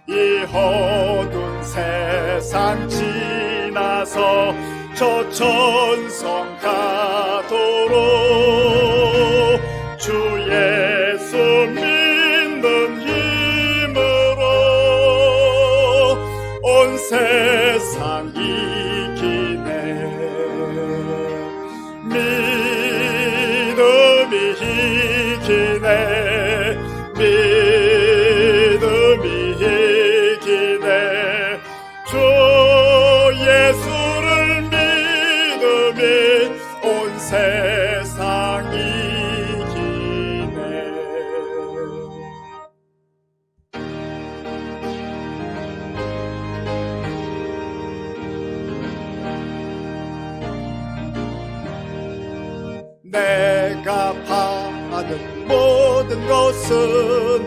이 어두운 세상 지나서 저 천성 가도록 주 예수 믿는 힘으로 온 세상 이기네. 믿음이 이기네. 믿음이 이기네. 주 예수를 믿음이 온 세상 이기네. 내가 받은 모든 것은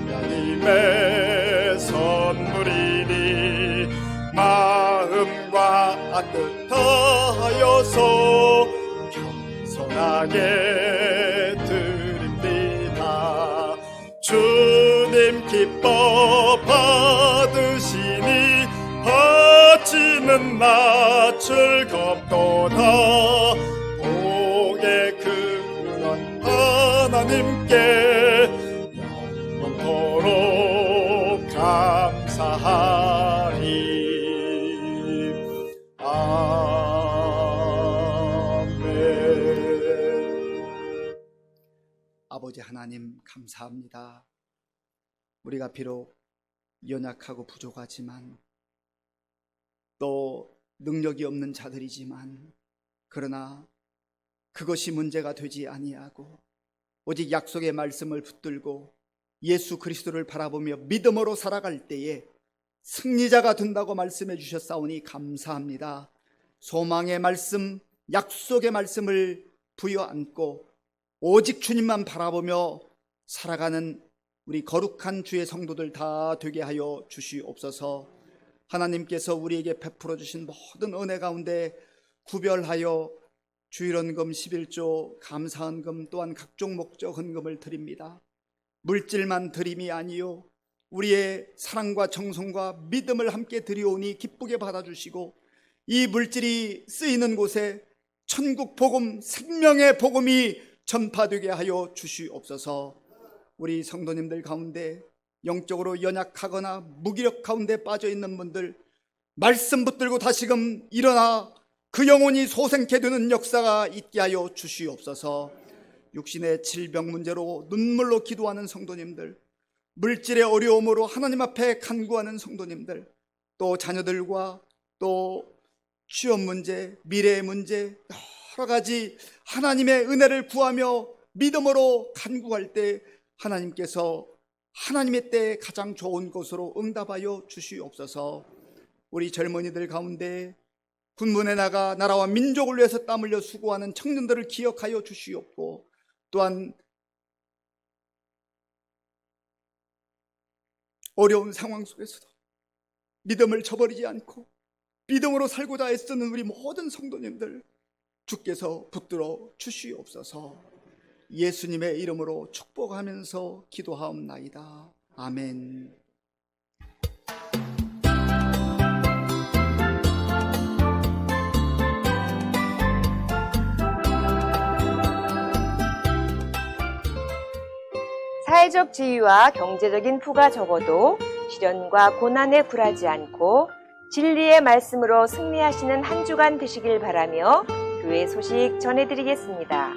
하나님의 선물이니 마음과 뜻 다하여서 겸손하게 드립니다. 주님 기뻐 받으시니 바치는 나 즐겁도다. 복의 근원 하나님께 영원토록 감사하리. 아멘. 아버지 하나님 감사합니다. 우리가 비록 연약하고 부족하지만 또 능력이 없는 자들이지만 그러나 그것이 문제가 되지 아니하고 오직 약속의 말씀을 붙들고 예수 그리스도를 바라보며 믿음으로 살아갈 때에 승리자가 된다고 말씀해 주셨사오니 감사합니다. 소망의 말씀, 약속의 말씀을 부여안고 오직 주님만 바라보며 살아가는 우리 거룩한 주의 성도들 다 되게 하여 주시옵소서. 하나님께서 우리에게 베풀어 주신 모든 은혜 가운데 구별하여 주일헌금 11조 감사헌금 또한 각종 목적 헌금을 드립니다. 물질만 드림이 아니요 우리의 사랑과 정성과 믿음을 함께 드리오니 기쁘게 받아주시고 이 물질이 쓰이는 곳에 천국 복음, 생명의 복음이 전파되게 하여 주시옵소서. 우리 성도님들 가운데 영적으로 연약하거나 무기력 가운데 빠져있는 분들 말씀 붙들고 다시금 일어나 그 영혼이 소생케 되는 역사가 있게 하여 주시옵소서. 육신의 질병 문제로 눈물로 기도하는 성도님들, 물질의 어려움으로 하나님 앞에 간구하는 성도님들, 또 자녀들과 또 취업 문제, 미래의 문제, 여러 가지 하나님의 은혜를 구하며 믿음으로 간구할 때 하나님께서 하나님의 때에 가장 좋은 것으로 응답하여 주시옵소서. 우리 젊은이들 가운데 군문에 나가 나라와 민족을 위해서 땀 흘려 수고하는 청년들을 기억하여 주시옵고, 또한 어려운 상황 속에서도 믿음을 저버리지 않고 믿음으로 살고자 애쓰는 우리 모든 성도님들 주께서 붙들어 주시옵소서. 예수님의 이름으로 축복하면서 기도하옵나이다. 아멘. 사회적 지위와 경제적인 부가 적어도 시련과 고난에 굴하지 않고 진리의 말씀으로 승리하시는 한 주간 되시길 바라며 교회 소식 전해드리겠습니다.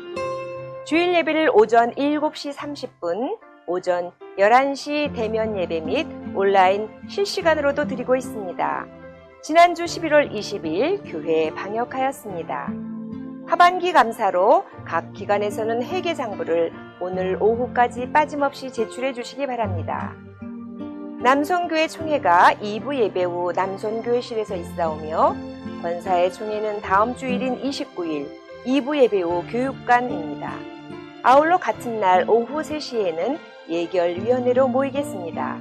주일 예배를 오전 7시 30분, 오전 11시 대면 예배 및 온라인 실시간으로도 드리고 있습니다. 지난주 11월 20일 교회에 방역하였습니다. 하반기 감사로 각 기관에서는 회계장부를 오늘 오후까지 빠짐없이 제출해 주시기 바랍니다. 남손교회 총회가 2부 예배 후 남손교회실에서 있사오며 권사의 총회는 다음 주일인 29일 2부 예배 후 교육관입니다. 아울러 같은 날 오후 3시에는 예결위원회로 모이겠습니다.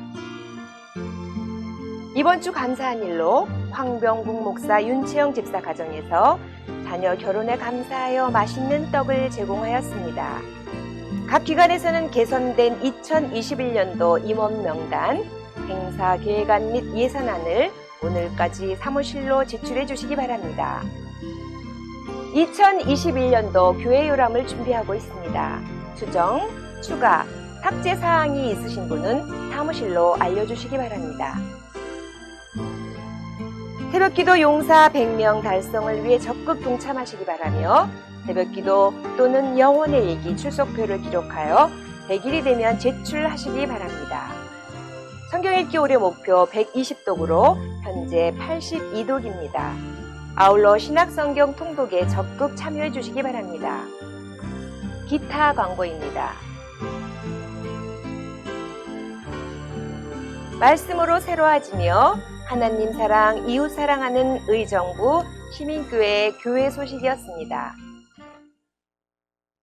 이번 주 감사한 일로 황병국 목사 윤채영 집사 가정에서 자녀 결혼에 감사하여 맛있는 떡을 제공하였습니다. 각 기관에서는 개선된 2021년도 임원 명단, 행사 계획안 및 예산안을 오늘까지 사무실로 제출해 주시기 바랍니다. 2021년도 교회 요람을 준비하고 있습니다. 수정, 추가, 삭제 사항이 있으신 분은 사무실로 알려주시기 바랍니다. 새벽기도 용사 100명 달성을 위해 적극 동참하시기 바라며 새벽기도 또는 영혼의 일기 출석표를 기록하여 100일이 되면 제출하시기 바랍니다. 성경 읽기 올해 목표 120독으로 현재 82독입니다. 아울러 신약성경 통독에 적극 참여해 주시기 바랍니다. 기타 광고입니다. 말씀으로 새로워지며 하나님 사랑, 이웃 사랑하는 의정부 시민교회 교회 소식이었습니다.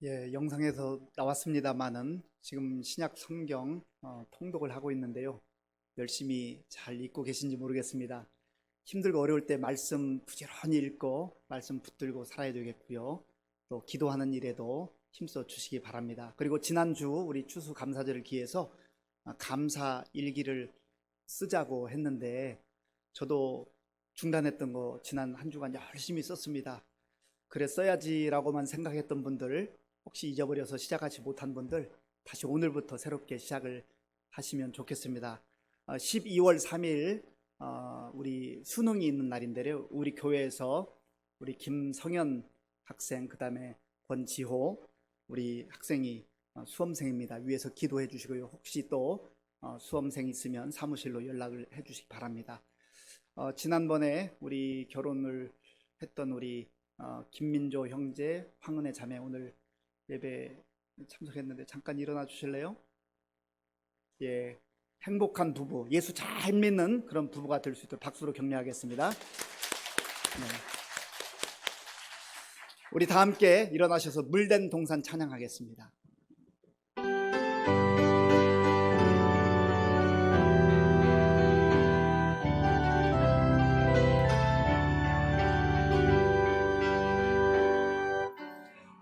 예, 영상에서 나왔습니다만은 지금 신약 성경 통독을 하고 있는데요. 열심히 잘 읽고 계신지 모르겠습니다. 힘들고 어려울 때 말씀 부지런히 읽고 말씀 붙들고 살아야 되겠고요. 또 기도하는 일에도 힘써 주시기 바랍니다. 그리고 지난주 우리 추수감사절을 기해서 감사 일기를 쓰자고 했는데 저도 중단했던 거 지난 한 주간 열심히 썼습니다. 그래 써야지라고만 생각했던 분들, 혹시 잊어버려서 시작하지 못한 분들 다시 오늘부터 새롭게 시작을 하시면 좋겠습니다. 12월 3일 우리 수능이 있는 날인데요. 우리 교회에서 우리 김성현 학생, 그 다음에 권지호 우리 학생이 수험생입니다. 위에서 기도해 주시고요. 혹시 또 수험생 있으면 사무실로 연락을 해 주시기 바랍니다. 지난번에 우리 결혼을 했던 우리 김민조 형제, 황은혜 자매 오늘 예배 참석했는데 잠깐 일어나 주실래요? 예, 행복한 부부, 예수 잘 믿는 그런 부부가 될 수 있도록 박수로 격려하겠습니다. 네. 우리 다 함께 일어나셔서 물된 동산 찬양하겠습니다.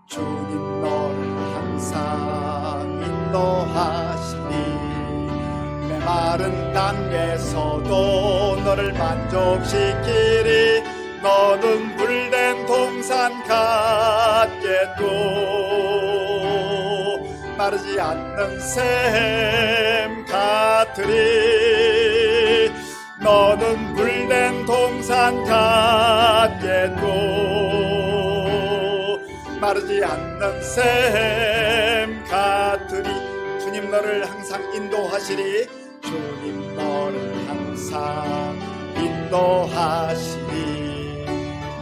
주님 너를 항상 인도하시니 메마른 땅에서도 너를 만족시키리. 너는 물된 동산 같겠고 마르지 않는 샘 같으리. 너는 물된 동산 마르지 않는 샘 같으리. 주님 너를 항상 인도하시리. 주님 너를 항상 인도하시리.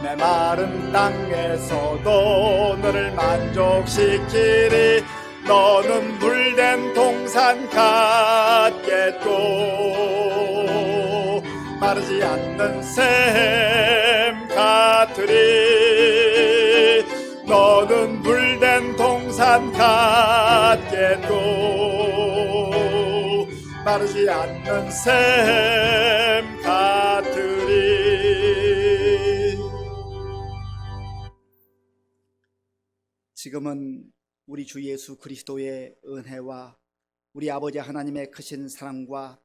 메마른 땅에서도 너를 만족시키리. 너는 물된 동산 같겠고 마르지 않는 샘 같으리. 너는 물된 동산 같겠고 마르지 않는 샘 같으리. 지금은 우리 주 예수 그리스도의 은혜와 우리 아버지 하나님의 크신 사랑과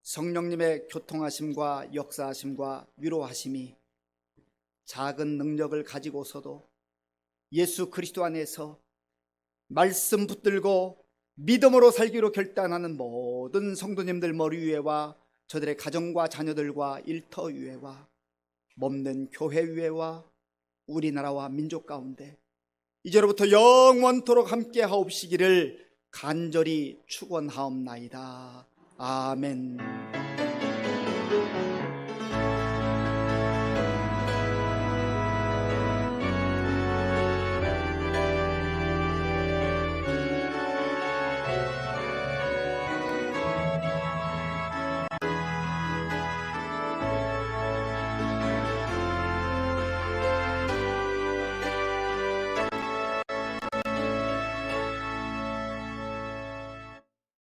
성령님의 교통하심과 역사하심과 위로하심이 작은 능력을 가지고서도 예수 그리스도 안에서 말씀 붙들고 믿음으로 살기로 결단하는 모든 성도님들 머리 위에와 저들의 가정과 자녀들과 일터 위에와 몸된 교회 위에와 우리나라와 민족 가운데 이제로부터 영원토록 함께 하옵시기를 간절히 축원하옵나이다. 아멘.